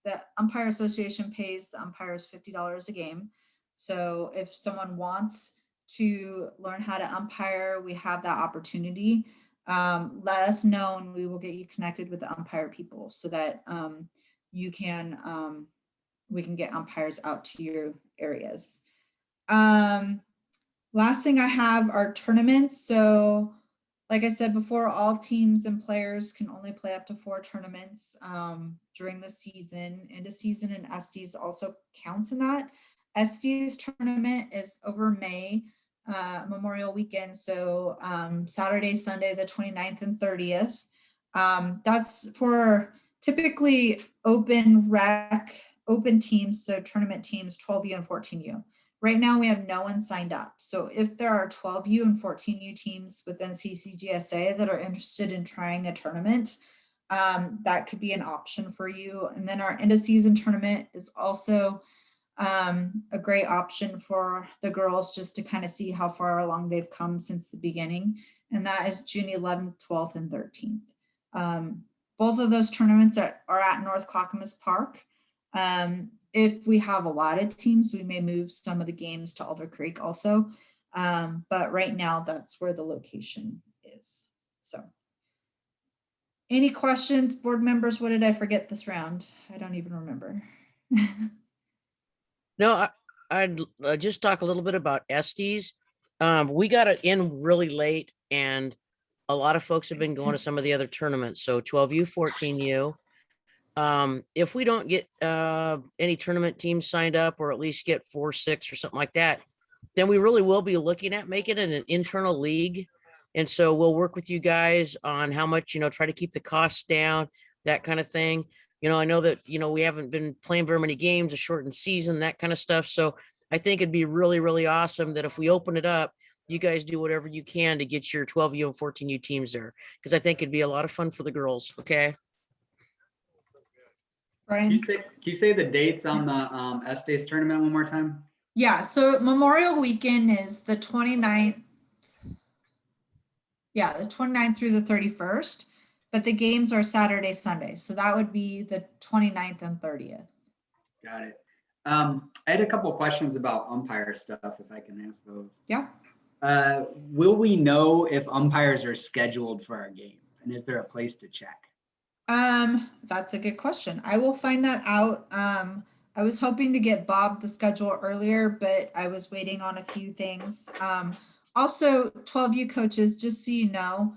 the Umpire Association pays the umpires $50 a game. So if someone wants to learn how to umpire, we have that opportunity. Let us know and we will get you connected with the umpire people so that you can we can get umpires out to your areas. Last thing I have are tournaments. So like I said before, all teams and players can only play up to 4 tournaments during the season. End of season and SDs also counts in that. SD's tournament is over May, Memorial Weekend. So Saturday, Sunday, the 29th and 30th. That's for typically open teams, so tournament teams, 12U and 14U. Right now, we have no one signed up. So if there are 12U and 14U teams within CCGSA that are interested in trying a tournament, that could be an option for you. And then our end of season tournament is also a great option for the girls just to kind of see how far along they've come since the beginning. And that is June 11th, 12th, and 13th. Both of those tournaments are at North Clackamas Park. If we have a lot of teams, we may move some of the games to Alder Creek also. But right now, that's where the location is. So any questions, board members? What did I forget this round? I don't even remember. No, I'd just talk a little bit about SDs. We got it in really late, and a lot of folks have been going to some of the other tournaments. So 12U, 14U. If we don't get any tournament teams signed up, or at least get 4, 6 or something like that, then we really will be looking at making it an internal league. And so we'll work with you guys on how much, try to keep the costs down, that kind of thing. I know that, we haven't been playing very many games, a shortened season, that kind of stuff. So I think it'd be really, really awesome that if we open it up, you guys do whatever you can to get your 12U and 14U teams there, because I think it'd be a lot of fun for the girls. Okay. Brian? Can you say the dates on the S-Days tournament one more time? Yeah, so Memorial Weekend is the 29th. Yeah, the 29th through the 31st, but the games are Saturday, Sunday. So that would be the 29th and 30th. Got it. I had a couple of questions about umpire stuff, if I can ask those. Yeah. Will we know if umpires are scheduled for our game? And is there a place to check? That's a good question. I will find that out. I was hoping to get Bob the schedule earlier, but I was waiting on a few things. Also 12U coaches, just so you know,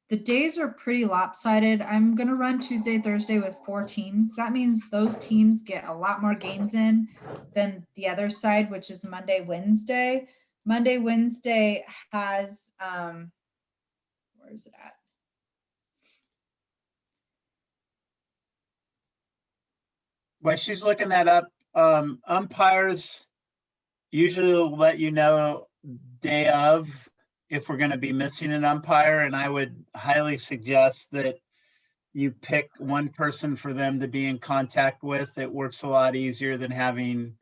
the days are pretty lopsided. I'm going to run Tuesday, Thursday with 4 teams. That means those teams get a lot more games in than the other side, which is Monday, Wednesday. Monday, Wednesday has, where is it at? While she's looking that up, umpires usually will let you know day of if we're going to be missing an umpire, and I would highly suggest that you pick one person for them to be in contact with. It works a lot easier than having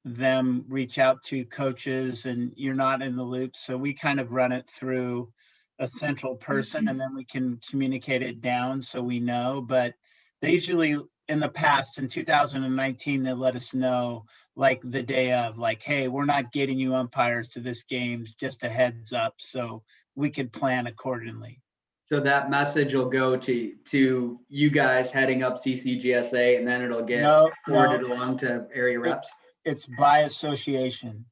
them reach out to coaches and you're not in the loop. So we kind of run it through a central person and then we can communicate it down so we know. But they usually, in the past, in 2019, they let us know like the day of, like, hey, we're not getting you umpires to this game, just a heads up, so we could plan accordingly. So that message will go to you guys heading up CCGSA, and then it'll get forwarded along to area reps? It's by association.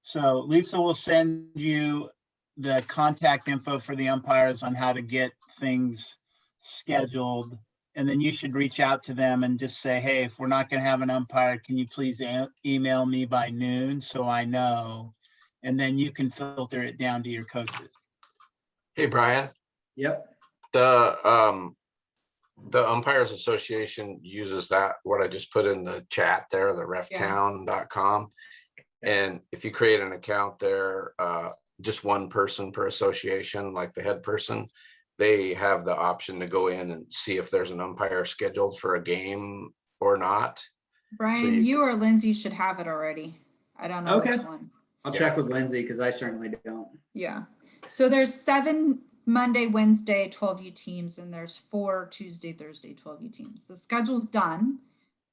So Lisa will send you the contact info for the umpires on how to get things scheduled. And then you should reach out to them and just say, hey, if we're not going to have an umpire, can you please email me by noon so I know? And then you can filter it down to your coaches. Hey, Brian. Yep. The Umpires Association uses that, what I just put in the chat there, the reftown.com. And if you create an account there, just one person per association, like the head person, they have the option to go in and see if there's an umpire scheduled for a game or not. Brian, So you or Lindsay should have it already. I don't know which one. I'll check with Lindsay because I certainly don't. Yeah. So there's 7 Monday, Wednesday 12U teams, and there's 4 Tuesday, Thursday 12U teams. The schedule's done,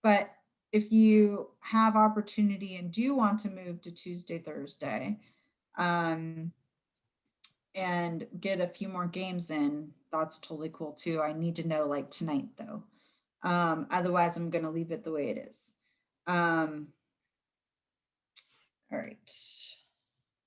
but if you have opportunity and do want to move to Tuesday, Thursday, and get a few more games in, that's totally cool too. I need to know like tonight though. Otherwise I'm going to leave it the way it is. All right.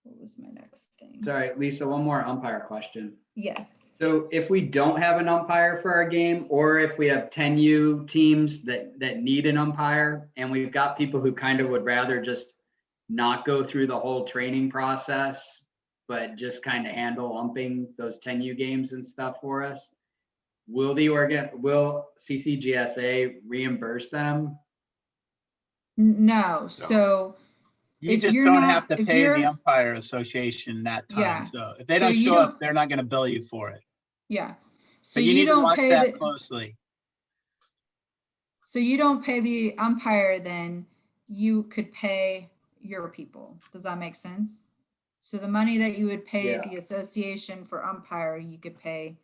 What was my next thing? Sorry, Lisa, one more umpire question. Yes. So if we don't have an umpire for our game, or if we have 10U teams that need an umpire, and we've got people who kind of would rather just not go through the whole training process, but just kind of handle umping those 10U games and stuff for us, will CCGSA reimburse them? No. So you just don't have to pay the umpire association that time. Yeah. So if they don't show up, they're not going to bill you for it. Yeah. So you need to watch that closely. So you don't pay the umpire, then you could pay your people. Does that make sense? So the money that you would pay the association for umpire, you could pay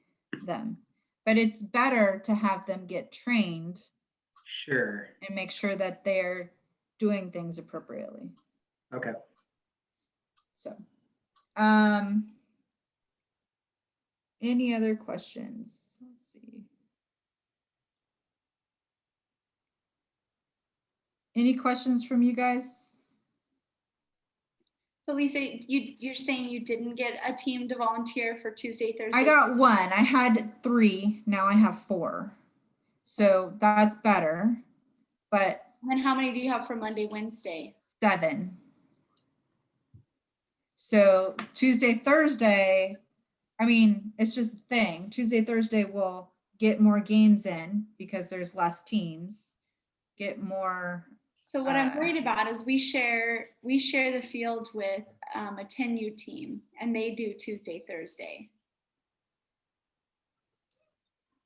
them. But it's better to have them get trained. Sure. And make sure that they're doing things appropriately. Okay. So, any other questions? Let's see. Any questions from you guys? So Lisa, you're saying you didn't get a team to volunteer for Tuesday, Thursday? I got 1. I had 3. Now I have 4. So that's better. But then how many do you have for Monday, Wednesday? 7. So Tuesday, Thursday, I mean, it's just a thing. Tuesday, Thursday will get more games in because there's less teams. Get more. So what I'm worried about is we share the field with a 10U team, and they do Tuesday, Thursday.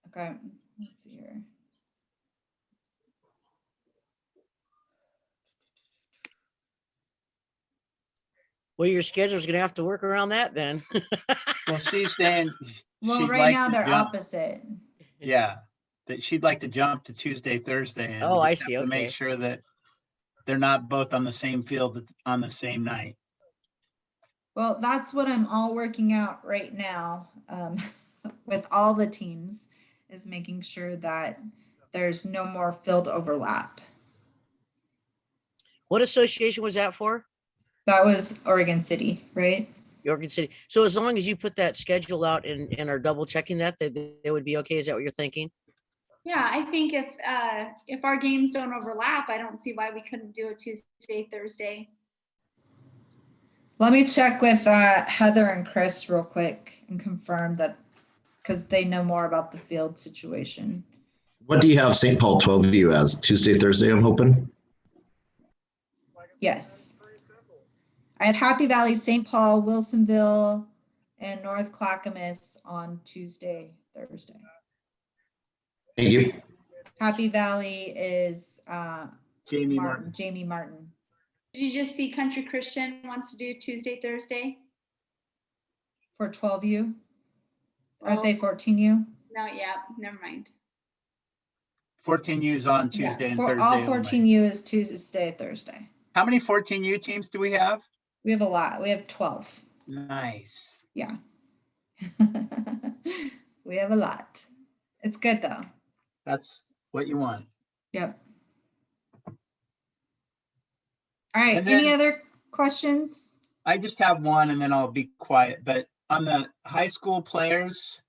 Okay, let's see here. Well, your schedule's going to have to work around that then. Well, she's saying. Well, right now they're opposite. Yeah, that she'd like to jump to Tuesday, Thursday. And I see. To make sure that they're not both on the same field on the same night. Well, that's what I'm all working out right now with all the teams, is making sure that there's no more field overlap. What association was that for? That was Oregon City, right? Oregon City. So as long as you put that schedule out and are double checking that, they would be okay. Is that what you're thinking? Yeah, I think if our games don't overlap, I don't see why we couldn't do it Tuesday, Thursday. Let me check with Heather and Chris real quick and confirm that, because they know more about the field situation. What do you have St. Paul 12U as? Tuesday, Thursday, I'm hoping? Yes. I have Happy Valley, St. Paul, Wilsonville, and North Clackamas on Tuesday, Thursday. Thank you. Happy Valley is Jamie Jamie Martin. Did you just see Country Christian wants to do Tuesday, Thursday? For 12U? Aren't they 14U? No, yeah, never mind. 14U is on Tuesday and Thursday. All only. 14U is Tuesday, Thursday. How many 14U teams do we have? We have a lot. We have 12. Nice. Yeah. We have a lot. It's good though. That's what you want. Yep. All right. And then- Any other questions? I just have one and then I'll be quiet, but on the high school players,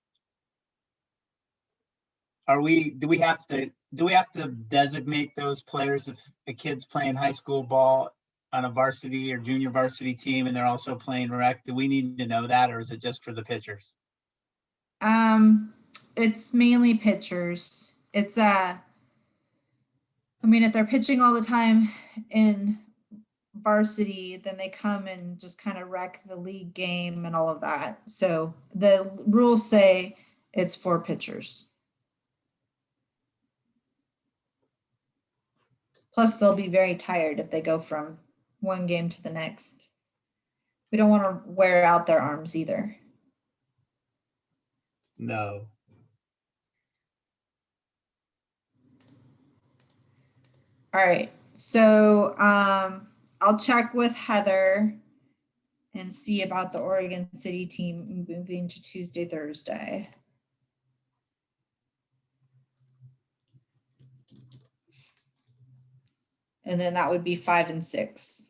do we have to designate those players if a kid's playing high school ball on a varsity or junior varsity team and they're also playing rec? Do we need to know that, or is it just for the pitchers? It's mainly pitchers. It's I mean, if they're pitching all the time in varsity, then they come and just kind of wreck the league game and all of that. So the rules say it's for pitchers. Plus, they'll be very tired if they go from one game to the next. We don't want to wear out their arms either. No. All right. So I'll check with Heather and see about the Oregon City team moving to Tuesday, Thursday. And then that would be 5 and 6.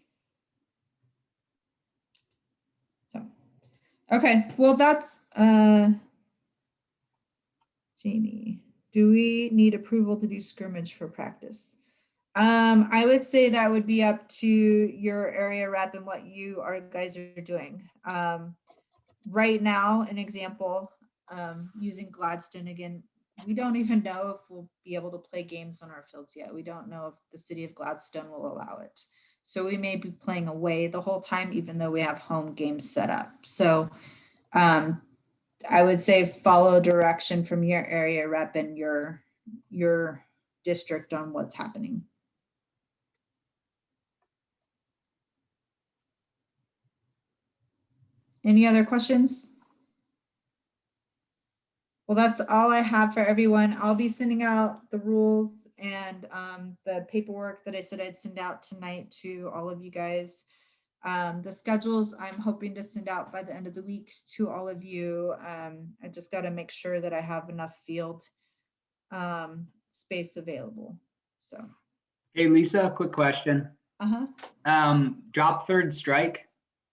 So, okay, well, that's Jamie. Do we need approval to do scrimmage for practice? I would say that would be up to your area rep and what you guys are doing. Right now, an example, using Gladstone again, we don't even know if we'll be able to play games on our fields yet. We don't know if the city of Gladstone will allow it. So we may be playing away the whole time, even though we have home games set up. So I would say follow direction from your area rep and your district on what's happening. Any other questions? Well, that's all I have for everyone. I'll be sending out the rules and the paperwork that I said I'd send out tonight to all of you guys. The schedules I'm hoping to send out by the end of the week to all of you. I just got to make sure that I have enough field space available. So. Hey, Lisa, quick question. Drop third strike,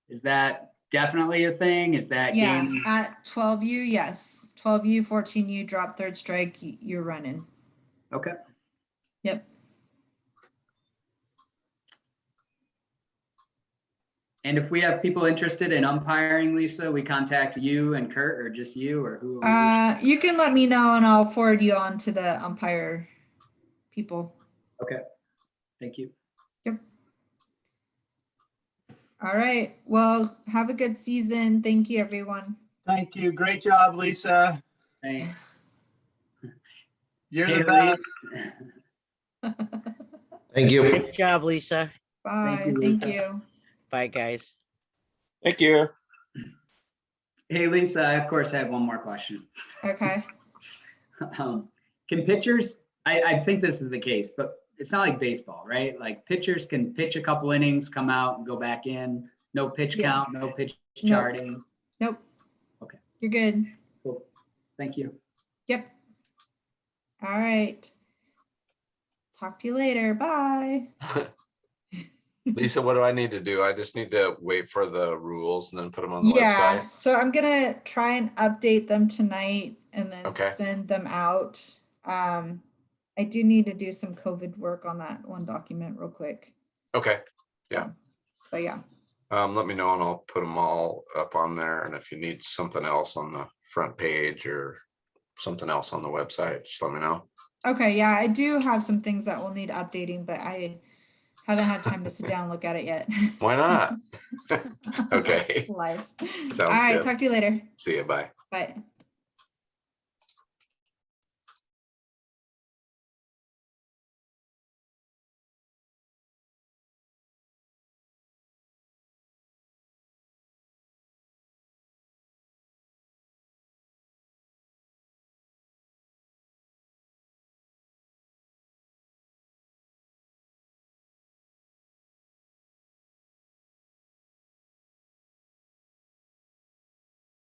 is that definitely a thing? Is that game? At 12U, yes. 12U, 14U, drop third strike, you're running. Okay. Yep. And if we have people interested in umpiring, Lisa, we contact you and Kurt, or just you, or who? You can let me know and I'll forward you on to the umpire people. Okay. Thank you. Yep. All right. Well, have a good season. Thank you, everyone. Thank you. Great job, Lisa. Thanks. You're the best. Thank you. Good job, Lisa. Bye. Thank you. Bye, guys. Thank you. Hey, Lisa, I of course have one more question. Okay. Can pitchers, I think this is the case, but it's not like baseball, right? Like pitchers can pitch a couple innings, come out and go back in. No pitch Yeah. count, no pitch Nope. charting. Nope. Okay. You're good. Cool. Thank you. Yep. All right. Talk to you later. Bye. Lisa, what do I need to do? I just need to wait for the rules and then put them on the Yeah, website. so I'm gonna try and update them tonight and then Okay. send them out. I do need to do some COVID work on that one document real quick. Okay. Yeah. But yeah. Let me know and I'll put them all up on there. And if you need something else on the front page or something else on the website, just let me know. Okay, yeah, I do have some things that will need updating, but I haven't had time to sit down and look at it yet. Why not? Okay. Life. Sounds All right, good. talk to you later. See you. Bye. Bye.